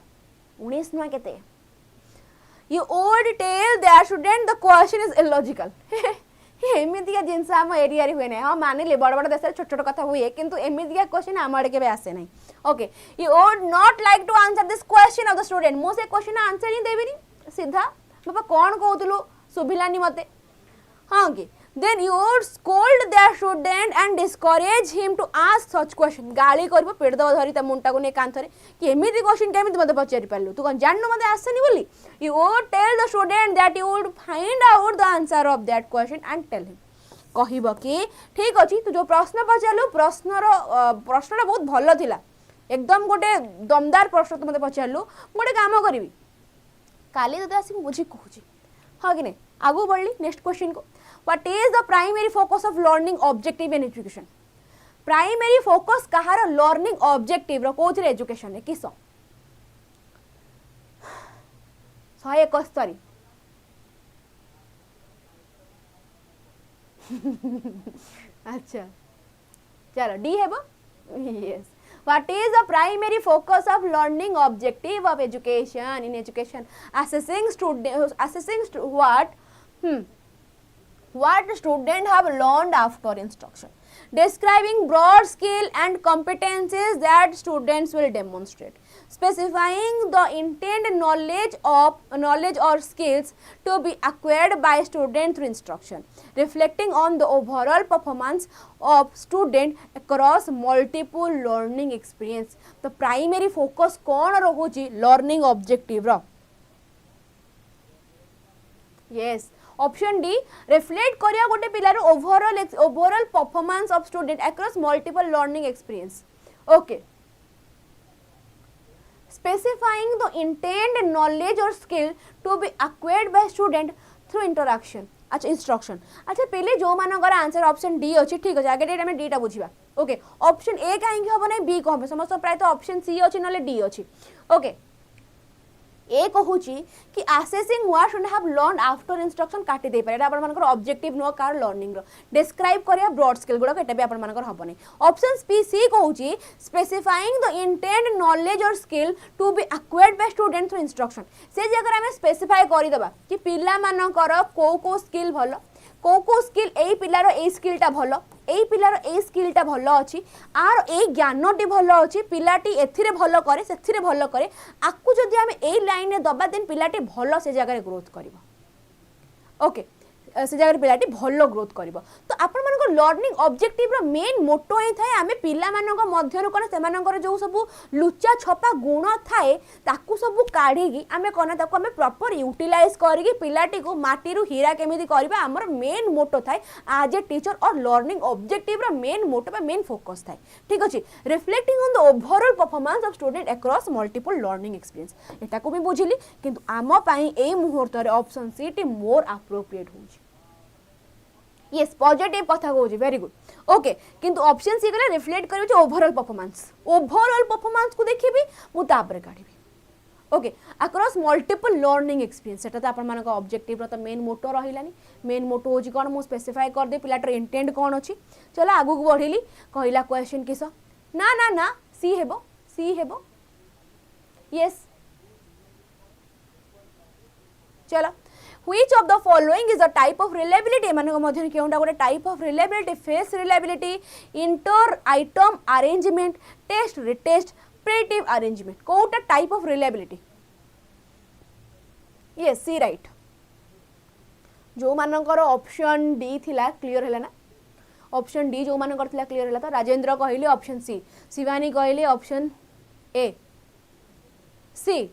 19 नुआ केते you would tell that student the question is illogical एमितिका जिनस आम एरिया हुए ना हाँ मानिले बड़ बड़ देश छोट छोट कथा हुए किंतु एमितिका क्वेश्चन आम आड़े के आसे ना okay you would not like to answer this question of the student मु से क्वेश्चन आंसर ही देबिनी सीधा बाबा कौन कहतलु सुभिलानी मते हाँ कि then you would scold their student and discourage him to ask such question गाली करबो पेड़ दबा धरी ता मुंटा को ने कांथरे कि एमिति क्वेश्चन केमिति मते पचारि पारलु तू कोन जाननु मते आसनी बोली you would tell the student that you would find out the answer of that question and tell him कहिबो कि ठीक अछि तू जो प्रश्न पचारलु प्रश्नटा बहुत भलो थिला एकदम गोटे दमदार प्रश्न तू मते पचारलु गोटे काम करिवि काली तते आसी बुझी कहूची हाँ कि नहीं आगु बढ़ली नेक्स्ट क्वेश्चन को What is the primary focus of learning objective in education? Primary focus कहार learning objective रो कोथरे education है किसो 171 अच्छा चलो डी है वो yes What is the primary focus of learning objective of education in education assessing what what student have learned after instruction, describing broad skill and competencies that students will demonstrate, specifying the intended knowledge or skills to be acquired by student through instruction, reflecting on the overall performance of student across multiple learning experience. The primary focus कौन रहुची learning objective रा. Yes, option D reflect करिया गोटे पिलार overall performance of student across multiple learning experience. Okay, specifying the intend knowledge और skill to be acquired by student through interaction. अच्छा, instruction. अच्छा, पहले जो मानकर आंसर ऑप्शन डी अच्छी, ठीक अच्छे. आगे डेट आम डीटा बुझा. ओके, ऑप्शन ए कहीं हम ना बी कौन समस्त प्राय तो ऑप्शन सी अच्छी ना डी अच्छी. ओके, ए कहूची कि assessing what should have learn after instruction काटी दे पारे. आपण मानकर ऑब्जेक्टिव नो कार लर्निंग रो डिस्क्राइब करिया ब्रॉड स्किल गुडा केटा भी आपण मानकर हबनी. ऑप्शन बी सी कहूची स्पेसिफाइंग द इंटेंड नॉलेज और skill to be acquired by student through instruction. से जगह हमें स्पेसिफाई करि दबा कि पिला मानकर को स्किल भलो, को स्किल एई पिलार एई स्किलटा भलो, एई पिलार एई स्किलटा भलो अछि, आर एई ज्ञानटी भलो अछि, पिलाटी एथिरे भलो करे सेथिरे भलो करे. आकु जदि हम एई लाइन ने दबा दिन पिलाटी भलो से जगह ग्रोथ करिवो. ओके, से जगह पिलाटी भलो ग्रोथ करिवो. तो आपण मानको लर्निंग ऑब्जेक्टिव रो मेन मोटो ही थाए आमे पिला मानको मध्यरु कोन सेमानकर जो सब लुचा छपा गुण थाए ताकू सब काढीगी आमे कोन ताकू आमे प्रॉपर यूटिलाइज करिगी पिलाटी को माटी रु हीरा केमिति करबा हमर मेन मोटो थाए एज ए टीचर. और लर्निंग ऑब्जेक्टिव रो मेन मोटो बा मेन फोकस थाए. ठीक अछि, reflecting on the overall performance of student across multiple learning experience. एटा को भी बुझिली, किंतु आम पई एई मुहूर्त रे ऑप्शन सी टी मोर एप्रोप्रिएट होउची. यस, पॉजिटिव कथा कहूँ. Very good. ओके, किंतु ऑप्शन सी गले रिफ्लेक्ट करियो ओवरऑल परफॉर्मेंस को देखिबी मु तापर काढिबी. Okay, across multiple learning experience सेटा तो आपण मानक ऑब्जेक्टिव रो तो मेन मोटो रहिलानी. मेन मोटो होची कोन मु स्पेसिफाई कर दे पिलाटर इंटेंट कोन अछि. चलो आगु को बढ़िली. कहला क्वेश्चन किस ना ना ना सी हेबो. यस, चलो. Which of the following is a type of reliability? एमानक मध्यन केउंडा गोटे type of reliability? Face reliability, inter item arrangement, test retest, predictive arrangement. कोटा type of reliability? Yes, C right. जो मानकर ऑप्शन डी थिला क्लियर हैला ना. ऑप्शन डी जो मानकर थिला क्लियर हैला. तो राजेंद्र कहले ऑप्शन सी, शिवानी कहले ऑप्शन ए, सी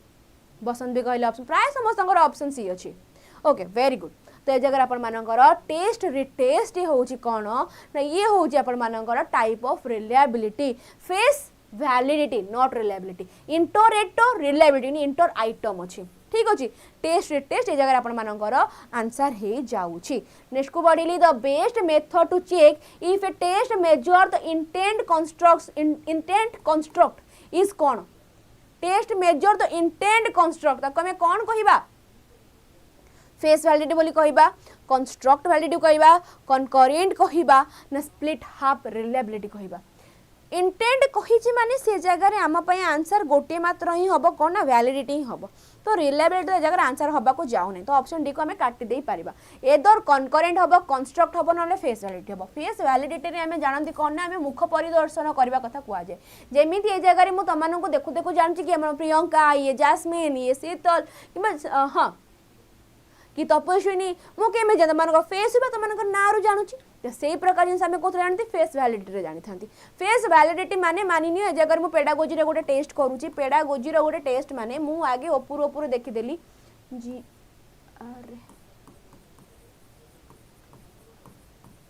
बसंत भी कहले ऑप्शन, प्राय समस्त ऑप्शन सी अछि. Okay, very good. तो ये जगह आपण मानकर टेस्ट रिटेस्ट होउची कोन ना, ये होउची आपण मानकर type of reliability. Face validity not reliability. Interrater reliability inter item अछि. ठीक अछि, टेस्ट रिटेस्ट ये जगह आपण मानकर आंसर हे जाउची. नेक्स्ट को बढ़िली. The best method to check if a test measure the intent construct is कोन. Test measure the intent construct ताको हमें कोन कहिबा? फेस वैलिडिटी बोली कहिबा, कंस्ट्रक्ट वैलिडिटी कहिबा, कनकरेंट कहिबा ना स्प्लिट हाफ रिलायबिलिटी कहिबा. इंटेंट कहिछि माने से जगह रे आम पय आंसर गोटे मात्र ही हबो कोन ना वैलिडिटी ही हबो. तो रिलायबिलिटी जगह आंसर हबा को जाउ नै. तो ऑप्शन डी को हमें काटी देई परिबा. एदर कनकरेंट हबो, कंस्ट्रक्ट हबो नले फेस वैलिडिटी हबो. फेस वैलिडिटी रे हमें जानंती कोन ना हमें मुख परिदर्शन करबा कथा कुआ जाय. जेमिति ए जगह रे मु तमानन को देखु देखु जानछि कि हमर प्रियंका, ये जास्मिन, ये शीतल किबा हां कि तपस्विनी मु केमे जान मानक फेस बा त मानक नारु जानुची. तो से प्रकार जिन हमें कोथरे जानती फेस वैलिडिटी रे जानि थांती. फेस वैलिडिटी माने मानिनी ए जगह मु पेडागोजी रे गोटे टेस्ट करूची. पेडागोजी रे गोटे टेस्ट माने मु आगे ओपुर देखि देली जी अरे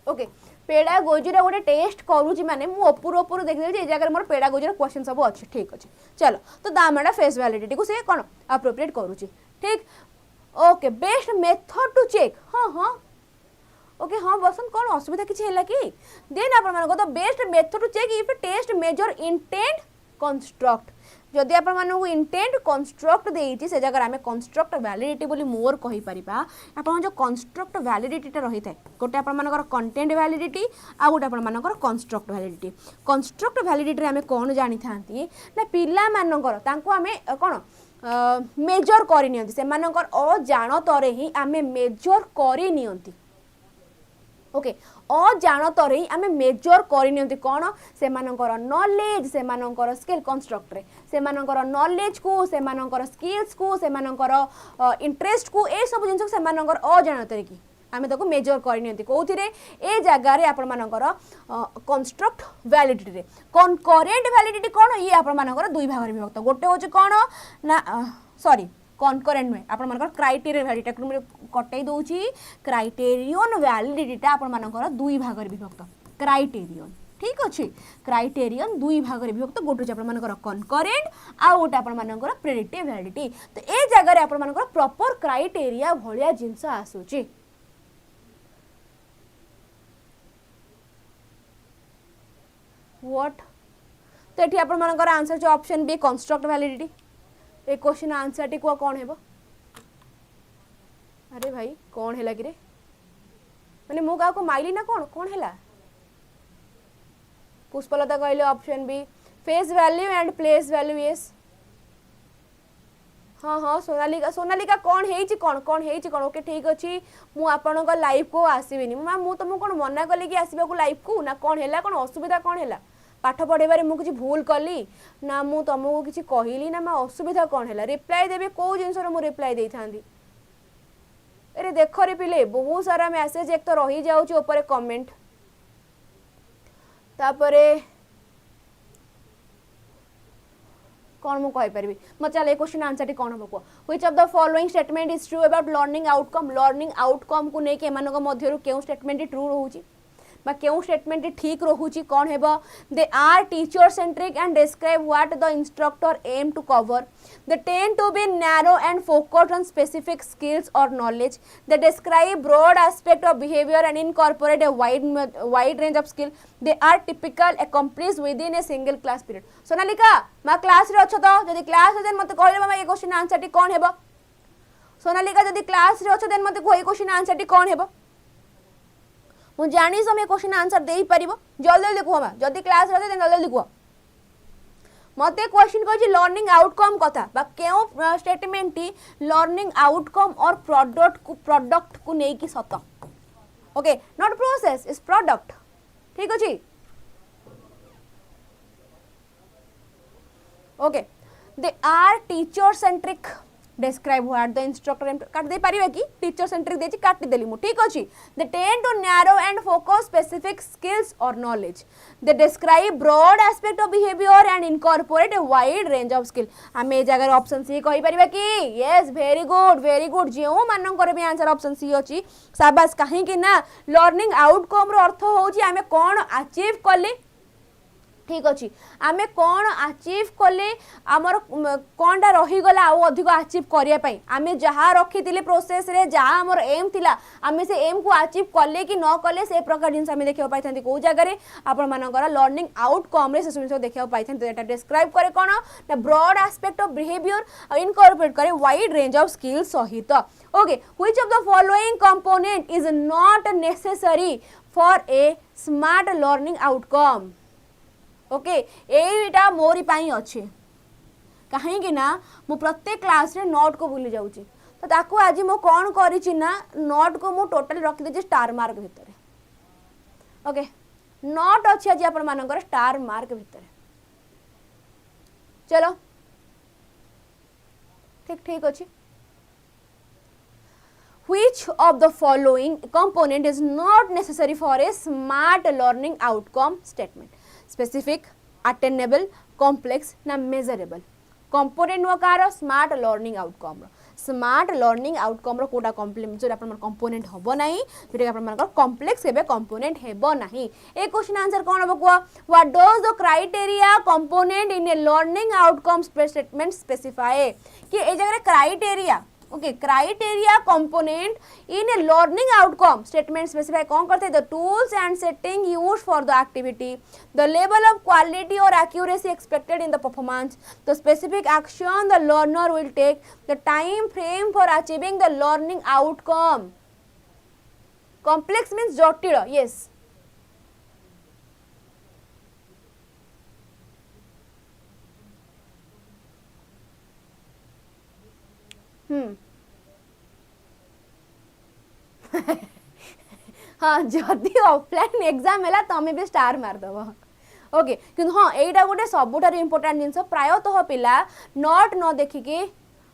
ओके, पेडागोजी रे गोटे टेस्ट करूची माने मु ओपुर देखि देली ए जगह मोर पेडागोजी रे क्वेश्चन सब अछि. ठीक अछि, चलो. तो दामडा फेस वैलिडिटी को से कोन एप्रोप्रिएट करूची. ठीक. Okay, best method to check. हाँ ओके, हाँ बसंत कौन असुविधा किसी है कि देन आपण मानको the best method to check if test measure intent construct. जदि आपण मानको इंटेंट कंस्ट्रक्ट देइछि से जगह आमे कंस्ट्रक्ट वैलिडिटी बोली मोर कहि परिबा. आपण जो कंस्ट्रक्ट वैलिडिटी टा रही थाए गोटे आपण मानकर कंटेंट वैलिडिटी आ गोटे आपण मानकर कंस्ट्रक्ट वैलिडिटी. कंस्ट्रक्ट वैलिडिटी रे आमे कोन जानि थांती ना पिला मानकर तांको आमे कोन मेजर करि नियंती. से मानकर अजाणतरे ही आमे मेजर करि नियंती. ओके अजाणतर ही आम मेजर करनी कौन से नॉलेज से स्किल कंस्ट्रक्ट रे से नॉलेज को से स्किल्स को से इंटरेस्ट को ए सब जिन से अजाणतर की आम ताको मेजर करनी कौन ए जगार आपर कंस्ट्रक्ट वैलिडिटी रे करेंट वैलिडिटी कौन ये आपर दुई भाग विभक्त गोटे हूँ कौन ना सॉरी कनकरेंट नुहे आपर क्राइटेरियन वैलिडिटी कटई दूसरी क्राइटेरियन वैलिडिटीटा आपर दुई भाग विभक्त क्राइटेरियन ठीक अच्छे क्राइटेरियन दुई भाग विभक्त गोटे आपर कनकरेंट आ गोटे आपर प्रेडिक्टिव वैलिडिटी तो ए जगह आपर प्रॉपर क्राइटेरिया भाया जिनस आसूची व्हाट तो ये आपर आंसर जो ऑप्शन बी कंस्ट्रक्ट वैलिडिटी ए क्वेश्चन आंसर टी को कौन है अरे भाई कौन है कि रे मैंने मु का माइली ना कौन कौन है पुष्पलता कहले option B face value and place value yes हाँ हाँ सोनालिका सोनालिका कौन है कौन कौन है कौन ओके ठीक अच्छे मुझे लाइव को आसबिनी मैम मुझे तुमको कौन मना कली कि आसवाक लाइव को ना कौन है कौन असुविधा कौन है पाठ पढ़ेबारे मु किसी भूल कली ना मु तुमको किसी कहली ना मैं असुविधा कौन है रिप्लाई देवी कौ जिन मु रिप्लाई दे था अरे देख रे पिले बहुत सारा मेसेज एक तो रही जाऊे कमेंट तापरे कौन मु कहि परबी मत चल ए क्वेश्चन आंसर टी कौन हम which of the following statement is true about learning outcome को लेके एमानक मध्यरु केउ स्टेटमेंट ट्रू रहउची बा केउ स्टेटमेंट ठीक रहउची कौन हेबा they are teacher centric and describe what the instructor aim to cover they tend to be narrow and focused on specific skills और knowledge they describe broad aspect of behaviour and incorporate a wide range of skill they are typical accomplish within a single class period Sonalika मा class रे अछ तो जदी class रे मते कहले मामा ए question answer T कौन हेबा सोनालिका जदी क्लास रे अछ देन मते कोई क्वेश्चन आंसर टी कौन हेबा मु जानी समय क्वेश्चन आंसर दे पारिबो जल्दी जल्दी कह जदि क्लास रहते जल्दी जल्दी कह मते क्वेश्चन कह लर्निंग आउटकम कथा बा केउ स्टेटमेंट टी लर्निंग आउटकम और प्रोडक्ट को नहीं कि सत okay not process is product ठीक अछि okay they are teacher centric describe what the instructor काट दे पारिबे कि टीचर सेंट्रिक देछि काट देली मु ठीक अछि they tend to narrow and focus specific skills or knowledge they describe broad aspect of behavior and incorporate a wide range of skill हम ए जगह option C कहि परिबे कि यस वेरी गुड जेउ मानकर भी आंसर ऑप्शन सी अछि शाबाश काहे कि ना लर्निंग आउटकम रो अर्थ होछि हमें कोन अचीव करले ठीक अच्छे आम कौन अचीव कले आमर कौन टा रहीगला आउ अधिक अचीव करने आम जहाँ रखी प्रोसेस रे जहाँ आमर एम थिला आम से एम को अचीव कले कि न कले से प्रकार जिन आम देखा पाई था कौ जगह आपर लर्निंग आउटकम से जिन देखा पाई था डिस्क्राइब करे कौन ना broad aspect of behaviour incorporate करे वाइड रेंज ऑफ स्किल सहित okay which of the following component is not necessary for a smart learning outcome okay एटा मोरी पाई अच्छे कहीं ना मु प्रत्येक क्लास रे नोट को भूली जाऊँगी तो ताकू आज मु कौन करी ना नोट को मु टोटल रखी देछि स्टार मार्क भितर ओके नोट अच्छी आज आपण मानकर स्टार मार्क भितर चलो ठीक ठीक अच्छे which of the following component is not necessary for a smart learning outcome statement specific attainable complex na measurable component नो कार smart learning outcome smart learning outcome कोटा कॉम्प्लीमेंट जो अपन कंपोनेंट हबो नाही जोटा अपन मानकर कॉम्प्लेक्स हेबे कंपोनेंट हेबो नाही ए क्वेश्चन आंसर कोन हबो को what does the criteria component in a learning outcome statement specify कि ए जगह criteria okay criteria component in a learning outcome statement specify कौन करते हैं the tools and setting used for the activity the level of quality और accuracy expected in the performance the specific action the learner will take the time frame for achieving the learning outcome complex means जटिल yes हाँ जदि offline exam है तमें भी star मारदेव okay कि हाँ यहीटा गोटे सबुठार इंपोर्टाट जिनस प्रायतः पिला नोट न देखिकी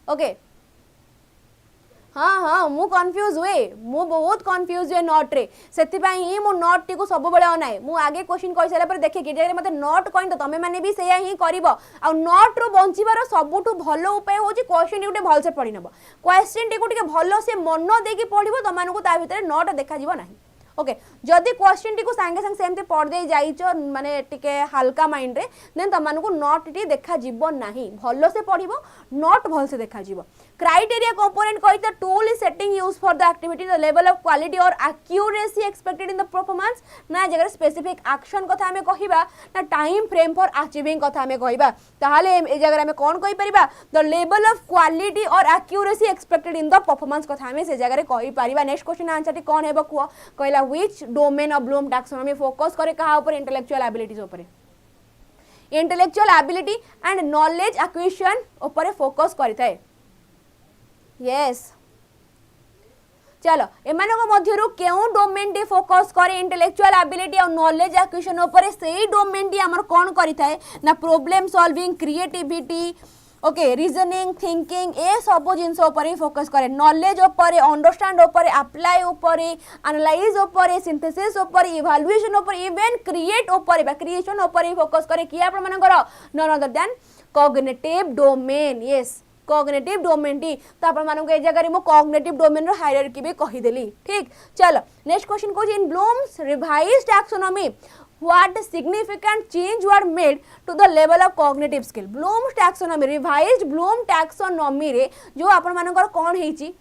ओके हाँ हाँ मु कन्फ्यूज हुए मु बहुत कन्फ्यूज हुए नोट रे सेतिपाई ही मु नोट टी को सब बेले अनाए मु आगे क्वेश्चन कहि सारा पर देखे कि जे मते नोट कहि तो तमे माने भी सेया ही करिवो आ नोट रो बंचिबार सबुठु भलो उपाय होची क्वेश्चन टी गुटे भलसे पढि नबो क्वेश्चन टी को टिके भलो से मन देकी पढिवो तमानकु ता भितर नोट देखा जीवो नाही ओके जदि क्वेश्चन टी को संगे संगे सेमते पढ़ दे जाइचो माने टिके हल्का माइंड रे देन तमानकु नोट टी देखा जीवो नाही भलो से पढिवो नोट भल से देखा जीवो क्राइटेरिया कंपोनेंट कहि the tool is setting use for the activity the level of quality और accuracy expected in the performance ना जगह स्पेसिफिक एक्शन कथा हमें कहिबा ना टाइम फ्रेम फॉर अचीविंग कथा हमें कहिबा ताहाले ए जगह हमें कोन कहि परिबा द लेवल ऑफ क्वालिटी और accuracy expected in the performance कथा हमें से जगह कहि परिबा नेक्स्ट क्वेश्चन आंसर टी कोन हेबो कुआ कहला which domain of Bloom taxonomy focus करे कहा ऊपर इंटेलेक्चुअल एबिलिटीज ऊपर intellectual ability and knowledge acquisition ऊपर फोकस करिथाय यस चलो एमानक मध्यरु केउ डोमेन टी फोकस करे इंटेलेक्चुअल एबिलिटी और नॉलेज एक्विजिशन ऊपर सेही डोमेन टी हमर कोन करिथाय ना problem solving creativity okay reasoning thinking ए सब जिनस ऊपर ही फोकस करे नॉलेज ऊपर अंडरस्टैंड ऊपर अप्लाई ऊपर एनालाइज ऊपर सिंथेसिस ऊपर इवैल्यूएशन ऊपर इवन क्रिएट ऊपर क्रिएशन ऊपर ही फोकस करे कि आपण मानकर none other than cognitive domain yes cognitive domain टी तो आपण मानक ए जगह मो कॉग्निटिव डोमेन रो हायरार्की भी कहि देली ठीक चलो नेक्स्ट क्वेश्चन को in Bloom's revised taxonomy what significant change were made to the level of cognitive skill Bloom's taxonomy revised Bloom taxonomy रे जो आपण मानकर कोन हेची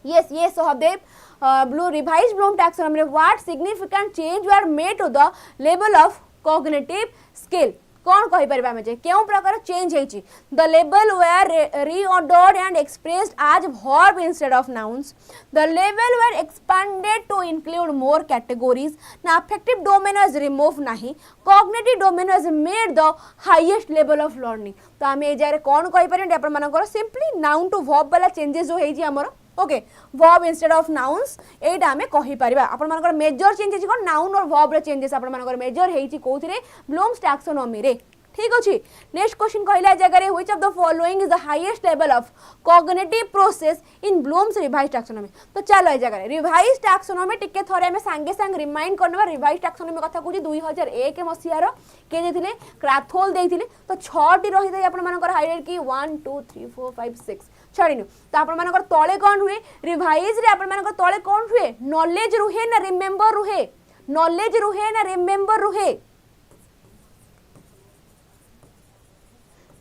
yes yes Sahdev blue revised Bloom taxonomy रे what significant change were made to the level of cognitive skill कौन कहि परबा में जे केउ प्रकार चेंज हेची the level were reordered and expressed as verb instead of nouns the level were expanded to include more categories ना affective domain was remove नाही cognitive domain was made the highest level of learning तो आमे ए जारे कौन कहि परन आपण मानकर सिंपली नाउन टू वर्ब वाला चेंजेस जो हेची हमर okay verb instead of nouns एटा हमें कहि परिबा आपण मानकर मेजर चेंजेस कोन नाउन और वर्ब रे चेंजेस आपण मानकर मेजर हेची कोथरे ब्लूम्स टैक्सोनॉमी रे ठीक अछि नेक्स्ट क्वेश्चन कहला जगह रे which of the following is the highest level of cognitive process in Bloom's revised taxonomy तो चलो ए जगह रे रिवाइज्ड टैक्सोनॉमी टिके थरे हमें संगे संग रिमाइंड करनबा रिवाइज्ड टैक्सोनॉमी कथा कहूची 2001 मसिया रो के देथिले क्राथोल देथिले तो 6 टी रहि दे आपण मानकर हायरार्की 1 2 3 4 5 6 छाड़िनु तो आपण मानकर तळे कोन हुए रिवाइज रे आपण मानकर तळे कोन हुए नॉलेज रुहे ना रिमेंबर रुहे नॉलेज रुहे ना रिमेंबर रुहे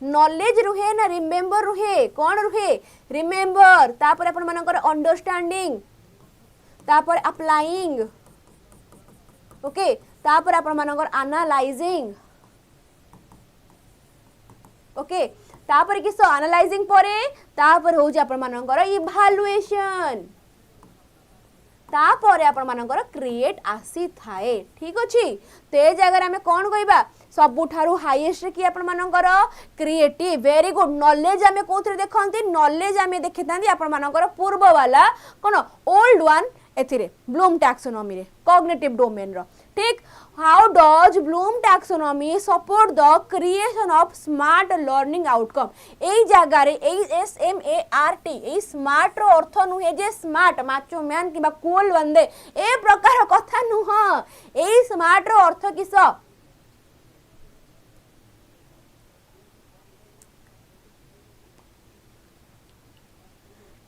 नॉलेज रुहे ना रिमेंबर रुहे कौन रुहे रिमेंबर तापर आपण मानकर अंडरस्टैंडिंग तापर अप्लाइंग ओके तापर आपण मानकर एनालाइजिंग ओके तापर किस एनालाइजिंग परे तापर हो जे आपण मानकर इवैल्यूएशन तापर आपण मानकर क्रिएट आसी थाए ठीक अछि ते जगह हमें कोन कहबा सबुठारु हाईएस्ट कि आपण मानकर क्रिएटिव वेरी गुड नॉलेज हमें कोथरे देखंती नॉलेज हमें देखितांती आपण मानकर पूर्व वाला कोन ओल्ड वन एथिरे ब्लूम टैक्सोनॉमी रे कॉग्निटिव डोमेन रो ठीक how does Bloom taxonomy support the creation of smart learning outcome एई जगह रे एई SMART एई स्मार्ट रो अर्थ नुहे जे स्मार्ट माचो मैन किबा कूल बंदे ए प्रकार कथा नुह एई स्मार्ट रो अर्थ किस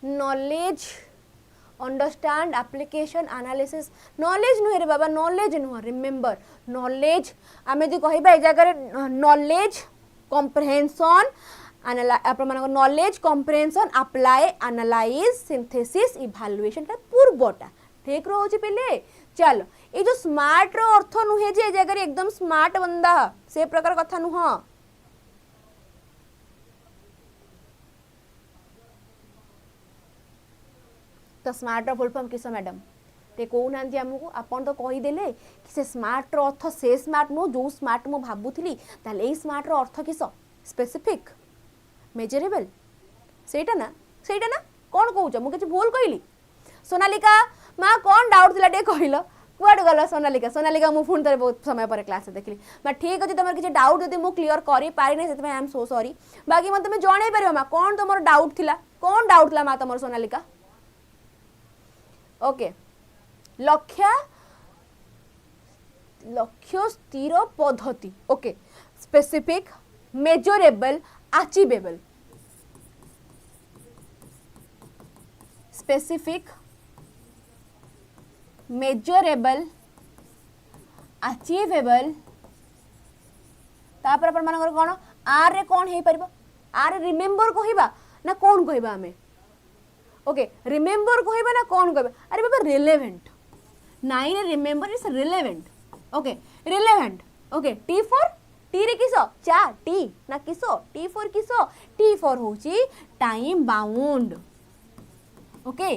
knowledge understand application analysis knowledge नुहे रे बाबा नॉलेज नुह रिमेंबर नॉलेज आमे जे कहिबा ए जगह knowledge comprehension knowledge comprehension apply analyse synthesis evaluation पूर्वटा ठीक रोचे पेले चलो ये जो स्मार्ट रो अर्थ नुहे जे जगह एकदम स्मार्ट बंदा से प्रकार कथा नुह तो स्मार्ट रो फुल फॉर्म किस मैडम ते कहूना आमको आपन तो कही देले कि से स्मार्ट रो अर्थ से स्मार्ट नो जो स्मार्ट मो भाबुथली ताले ए स्मार्ट रो अर्थ किस स्पेसिफिक मेजरेबल सेटा ना कोन कहूछ मु किछ भूल कहली सोनालिका माँ कौन डाउट थिला टे कहलो कुआड गल सोनालिका सोनालिका मु पुणी थे बहुत समय पर क्लास देखली माँ ठीक अच्छे तुम किसी डाउट जब मुझे क्लीयर कर पारे से आई एम सो सॉरी बाकी मत तुम जन पार माँ कौन तुम डाउट थिला कौन डाउट थिला माँ तुम सोनालिका ओके लक्ष्य लक्ष्य स्थिर पद्धति okay specific measurable achievable specific measurable achievable तापर अपन मानकर कोन आर रे कोन हे परबो आर रिमेंबर कहबा ना कोन कहबा हमें ओके रिमेंबर कहबा ना कोन कहबा अरे बाबा relevant nine remember is relevant okay relevant okay T for T रे किसो चा टी ना किसो टी फॉर होची टाइम बाउंड ओके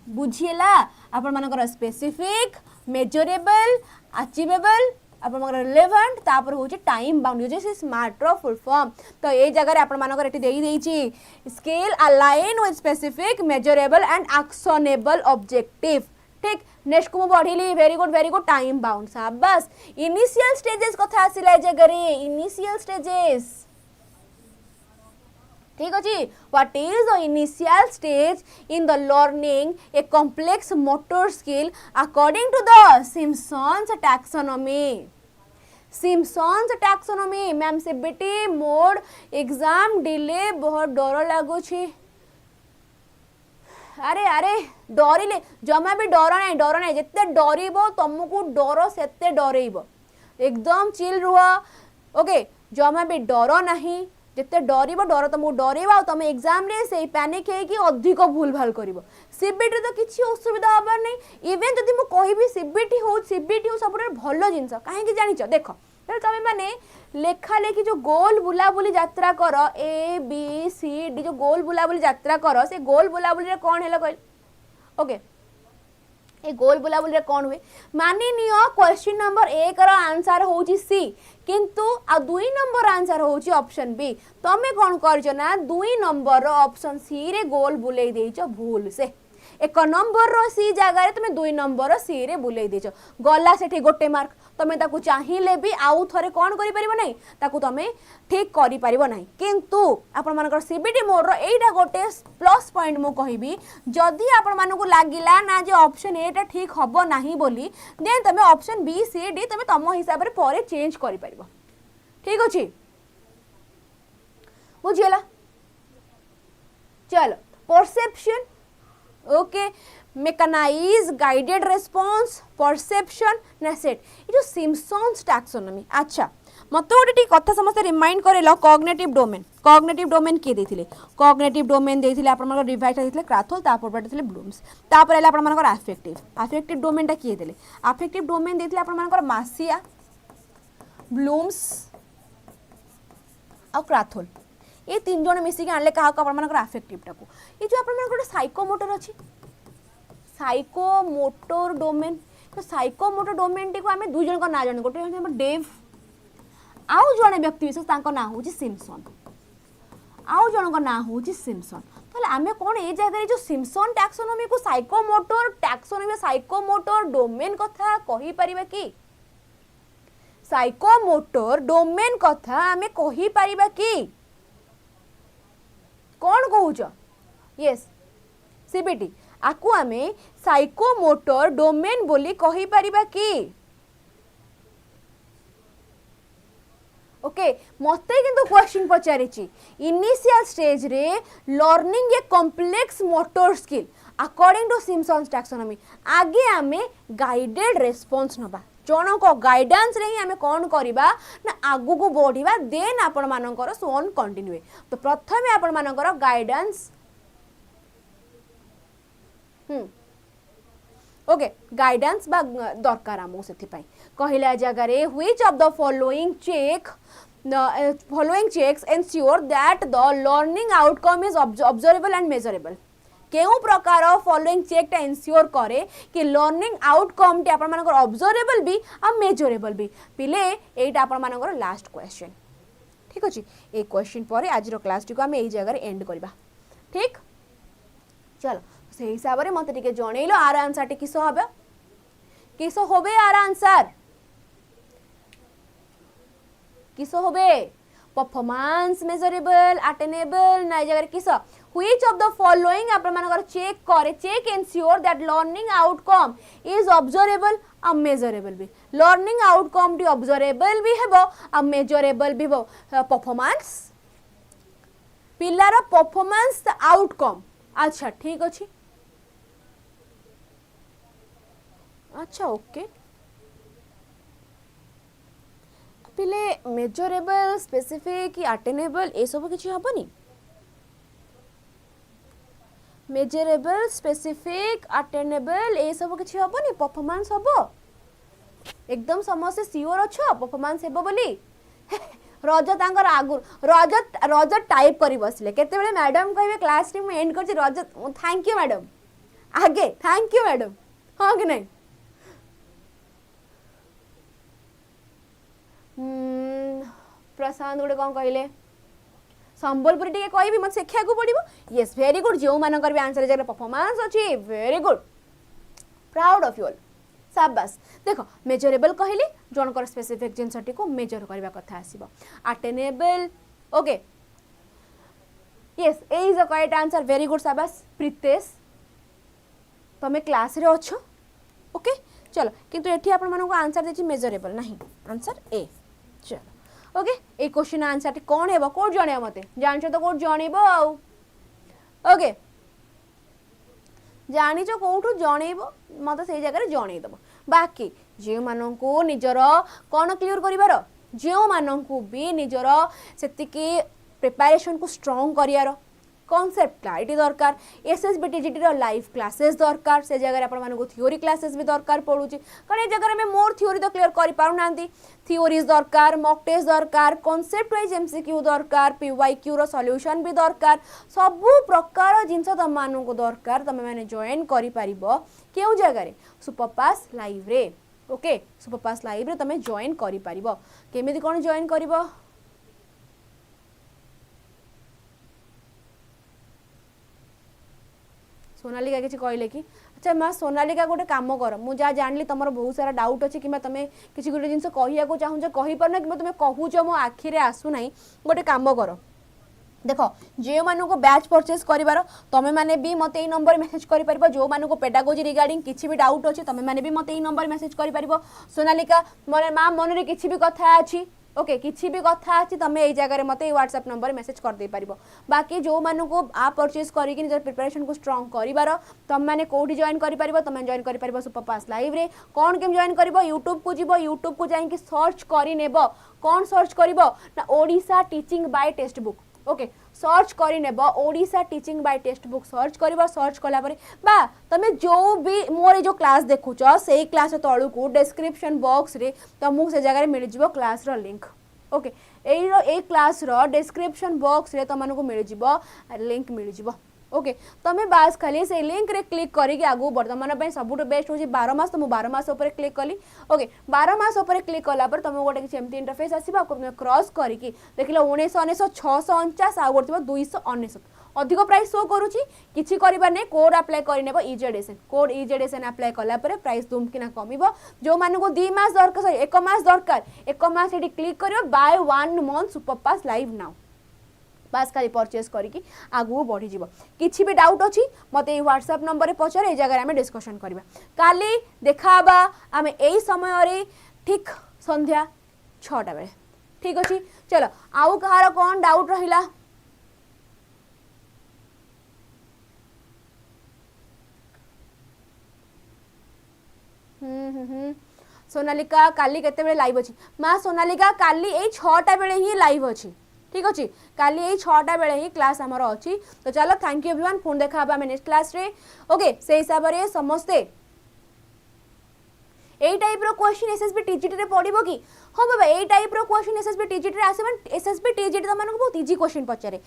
बुझिएला आपण मानकर स्पेसिफिक मेजरेबल अचीवेबल आपण मानकर रिलेवेंट तापर होची टाइम बाउंड जे स्मार्ट रो फुल फॉर्म तो ए जगह रे आपण मानकर एटी देई देइची scale align with specific measurable and actionable objective ठीक नेक्स्ट को बढ़िली वेरी गुड टाइम बाउंड शाबाश इनिशियल स्टेजेस कथा आसिला ए जगह रे इनिशियल स्टेजेस ठीक अच्छे what is the initial stage in the learning a complex motor skill according to the Simpson's taxonomy ma'am CBT mode exam delay बहुत डर लगुच अरे अरे डरिले जमा भी डर ना जिते डर तुमको डर से डरइब एकदम चिल रुह ओके जमा भी डर नहीं जिते डर तुमको डरवा तुम एग्जाम रे से पैनिक है अधिक भूल भाल कर सीबीटी तो किसी असुविधा हबार नहीं इवेन जदि मुझे कहबी सीबीटी हो सब भल जिनस कहीं जानिच देख तुम मैंने लेखा लेखी जो गोल बुलाबुली यात्रा कर ए बी सी डी जो गोल बुलाबुली यात्रा कर से गोल बुलाबुली कौन है कहल ओके ए गोल बुलाबुली कौन हुए मानि नियो क्वेश्चन नंबर 1 रो आंसर होची सी किंतु आ 2 नंबर आंसर होची ऑप्शन बी तमे कौन करछ ना 2 नंबर रो ऑप्शन सी रे गोल बुलाई देछ भूल से 1 नंबर रो सी जगह तुम 2 नंबर रो सी रे बुलाई देछ गला सेठी गोटे मार्क तमे ताकू चाहिले भी आउ थरे कौन करि परिबो नै ताकू तमे ठीक करि परिबो नै किंतु आपण मानकर सीबीटी मोड रो एटा गोटे प्लस पॉइंट मु कहिबी जदि आपण मानकू लागिला ना जे ऑप्शन ए टा ठीक हबो नाही बोली देन तमे ऑप्शन बी सी डी तमे तम हिसाब रे परे चेंज करि परिबो ठीक अछि बुझियला चलो perception okay mechanise guided response perception ना सेट ये जो सिम्पसन्स टैक्सोनॉमी अच्छा मत गोटे कथा समस्त रिमाइंड करेल कॉग्निटिव डोमेन किए देथिले कॉग्निटिव डोमेन देथिले आपण मानकर डिवाइड देथिले क्राथोल तापर पडथिले ब्लूम्स तापर एला आपण मानकर अफेक्टिव डोमेन टा किए देले अफेक्टिव डोमेन देथिले आपण मानकर मासिया ब्लूम्स और क्राथोल ये 3 जण मिसिक आनले कहा आपण मानकर अफेक्टिव टाको ये जो आपण मानकर साइकोमोटर अछि साइकोमोटर डोमेन तो साइकोमोटर डोमेन टी को आमे 2 जण को ना जण गोटे हम डेव आउ जणे व्यक्ति विशेष तांको ना होची सिम्पसन आउ जण को ना होची सिम्पसन तले आमे कोन ए जगह जो सिम्पसन टैक्सोनॉमी को साइकोमोटर टैक्सोनॉमी साइकोमोटर डोमेन कथा कहि परिबा की साइकोमोटर डोमेन कथा आमे कहि परिबा की कौन कहूच यस सीबीटी आकु आमे साइकोमोटर डोमेन बोली कहि परिबा की ओके मते किंतु क्वेश्चन पचारिछि इनिशियल स्टेज रे learning a complex motor skill according to Simpson's taxonomy आगे आमे गाइडेड रेस्पॉन्स नबा जन को गाइडेंस रे ही आमे कौन करिबा ना आगु को बढ़िबा देन आपण मानकर सोन कंटिन्यू तो प्रथमे आपण मानकर गाइडेंस ओके गाइडेंस बा दरकार आमो सेति पई कहिला जगह रे which of the following checks ensure that the learning outcome is observable and measurable केउ प्रकार फॉलोइंग चेक टा एंश्योर करे कि लर्निंग आउटकम टी आपण मानकर ऑब्जर्वेबल भी आ मेजरेबल भी पिले एटा आपण मानकर लास्ट क्वेश्चन ठीक अछि ए क्वेश्चन परे आज रो क्लास टी को हम एई जगह रे एंड करबा ठीक चलो से हिसाब से मत टिके जनइलो आर आंसर टी किस होबे आर आंसर किस होबे परफॉर्मेंस मेजरेबल अटेनेबल ना जगह किस व्हिच ऑफ द फॉलोइंग आपण मानकर चेक करे check ensure that learning outcome is observable आ मेजरेबल भी लर्निंग आउटकम टी ऑब्जरेबल भी हेबो आ मेजरेबल भी हेबो परफॉर्मेंस पिलार परफॉर्मेंस आउटकम अच्छा ठीक अछि अच्छा ओके पिले मेजरेबल स्पेसिफिक अटेनेबल ए सब किछि हबनी मेजरेबल स्पेसिफिक अटेनेबल ए सब किछि हबनी परफॉर्मेंस हबो एकदम समस्त सियोर अछो परफॉर्मेंस हेबो बोली रजत तांकर आगु रजत टाइप करी बसले केते बेले मैडम कहबे क्लास टीम एंड करछि रजत थैंक यू मैडम आगे थैंक यू मैडम हां कि नहीं प्रशांत गोटे कौन कहले संबलपुरी टिके कहबी मत शिक्षा को पड़िबो यस वेरी गुड जो मानकर भी आंसर जगह परफॉर्मेंस अछि very good proud of you all शाबाश देखो मेजरेबल कहली जनकर स्पेसिफिक जिनसटी को मेजर करबा कथा आसीबो attainable okay yes A is the correct answer very good शाबाश प्रीतेश तमे क्लास रे अछो ओके चलो किंतु एठी आपण मानको आंसर देछि मेजरेबल नहीं आंसर ए चलो ओके ए क्वेश्चन आंसर टी कोन हेबो कोड जणे मते जानछो तो कोड जणीबो आउ ओके जानिछो कोठु जणीबो मते सेही जगह रे जणै दबो बाकी जे माननको निजर कोन क्लियर करिवार जे माननको भी निजर सेतिकी प्रिपरेशन को स्ट्रांग करियार कॉन्सेप्ट क्लैरिटी दरकार एसएसबी टीजीटी रो लाइव क्लासेस दरकार से जगह आपण मानको थ्योरी क्लासेस भी दरकार पडुची कारण ए जगह में मोर थ्योरी तो क्लियर करि पारु नांती थ्योरीज दरकार मॉक टेस्ट दरकार कॉन्सेप्ट वाइज एमसीक्यू दरकार पीवाईक्यू रो सॉल्यूशन भी दरकार सब प्रकार जिंस त मानको दरकार तमे माने जॉइन करि पारिबो केउ जगह रे सुपरपास लाइव रे ओके सुपरपास लाइव रे तमे जॉइन करि पारिबो केमिति कोन जॉइन करिवो सोनालिका किसी कहले कि अच्छा माँ सोनालिका गोटे काम कर मु जा जानली तुम बहुत सारा डाउट अच्छी कि तुम किसी गोटे जिन कहूँ चाहूँ कहीपर कि तुम कहूच मो आखिरे आसुना गोटे काम कर देख जो मानक बैच परचेस कर तुम मैंने भी मत यही नंबर मेसेज कर जो मानक पेडागोजी रिगार्डिंग किसी भी डाउट अच्छी तुम मैंने भी मत यही नंबर मेसेज कर सोनालिका मन माँ मन में किसी भी कथा अच्छी ओके किसी भी कथा अच्छी तुम ये जगह मत व्हाट्सएप नंबर मेसेज कर दे पारिबो बाकी जो मानक आप परचेस करके निजर प्रिपरेशन को स्ट्रांग करिवार तुम मैंने कोठी जॉइन करि पारिबो तुम जॉइन करि पारिबो सुपरपास लाइव रे कोन केम जॉइन करिवो यूट्यूब को जीवो यूट्यूब को जाई कि सर्च करि नेबो कोन सर्च करिवो ना Odisha teaching by textbook okay search करि नेबो Odisha teaching by textbook search करिवो सर्च कला परे बा तमे जो भी मोर जो क्लास देखुचो सेही क्लास तळु को डिस्क्रिप्शन बॉक्स रे तमु से जगह रे मिल जिवो क्लास रो लिंक ओके ए क्लास रो डिस्क्रिप्शन बॉक्स रे तमनको मिल जिवो लिंक मिल जिवो ओके तमे बास खाली से लिंक रे क्लिक करी आगु वर्तमान पे सबुठ बेस्ट होची 12 मास तो मु 12 मास ऊपर क्लिक कली ओके 12 मास ऊपर क्लिक कला पर तुम गोटे किसी एमती इंटरफेस आसीबा तुम क्रॉस करी देखिलो 1999 649 आ गोटे 299 अधिक प्राइस शो करूची किछि करिबार नै कोड अप्लाई करि नेबो इजेडएसएन कोड इजेडएसएन अप्लाई कला पर प्राइस तुम किना कमिबो जो मानको 2 मास दरकार सॉरी 1 मास दरकार 1 मास एडी क्लिक करियो बाय 1 मंथ सुपरपास लाइव नाउ बास खाली परचेस करके आगु बढ़ी जीव किछि भी डाउट अछि मते व्हाट्सएप नंबर रे पचार ए जगह आमे डिस्कशन करबा काली देखाबा आमे एई समय रे ठीक संध्या 6टा बेले ठीक अछि चलो आउ कहार कोन डाउट रहिला सोनालिका काली केते बेले लाइव अछि मां सोनालिका काली एई 6टा बेले ही लाइव अछि ठीक अछि काली एई 6टा बेले ही क्लास हमर अछि तो चलो थैंक यू एवरीवन फोन देखा बा नेक्स्ट क्लास रे ओके से हिसाब रे समस्ते ए टाइप रो क्वेश्चन एसएसबी टीजीटी रे पडिबो कि हां बाबा ए टाइप रो क्वेश्चन एसएसबी टीजीटी रे आसेबन एसएसबी टीजीटी त मानको बहुत इजी क्वेश्चन पचारे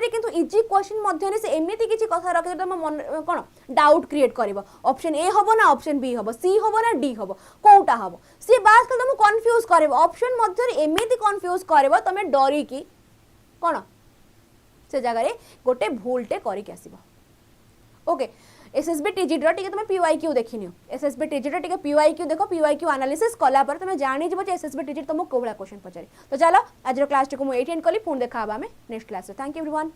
किंतु इजी क्वेश्चन मध्य रे से एमिति किछि कथा रखे त मन कोन डाउट क्रिएट करबो ऑप्शन ए हबो ना ऑप्शन बी हबो सी हबो ना डी हबो कोउटा हबो से बात कल तुम कंफ्यूज करबो ऑप्शन मध्य रे एमिति कंफ्यूज करबो तमे डरी कि कोन से जगह रे गोटे भूलटे करिक आसीबो ओके एसएसबी टीजीटी टिके तुम पीवाईक्यू देखिनियो एसएसबी टीजीटी टिके पीवाईक्यू देखो पीवाईक्यू एनालिसिस कला पर तुम जानि जबो जे एसएसबी टीजीटी तुमको कोबला क्वेश्चन पचारी तो चलो आज क्लास टिको मु 18 कली पुन देखा हबा में next class thank you everyone.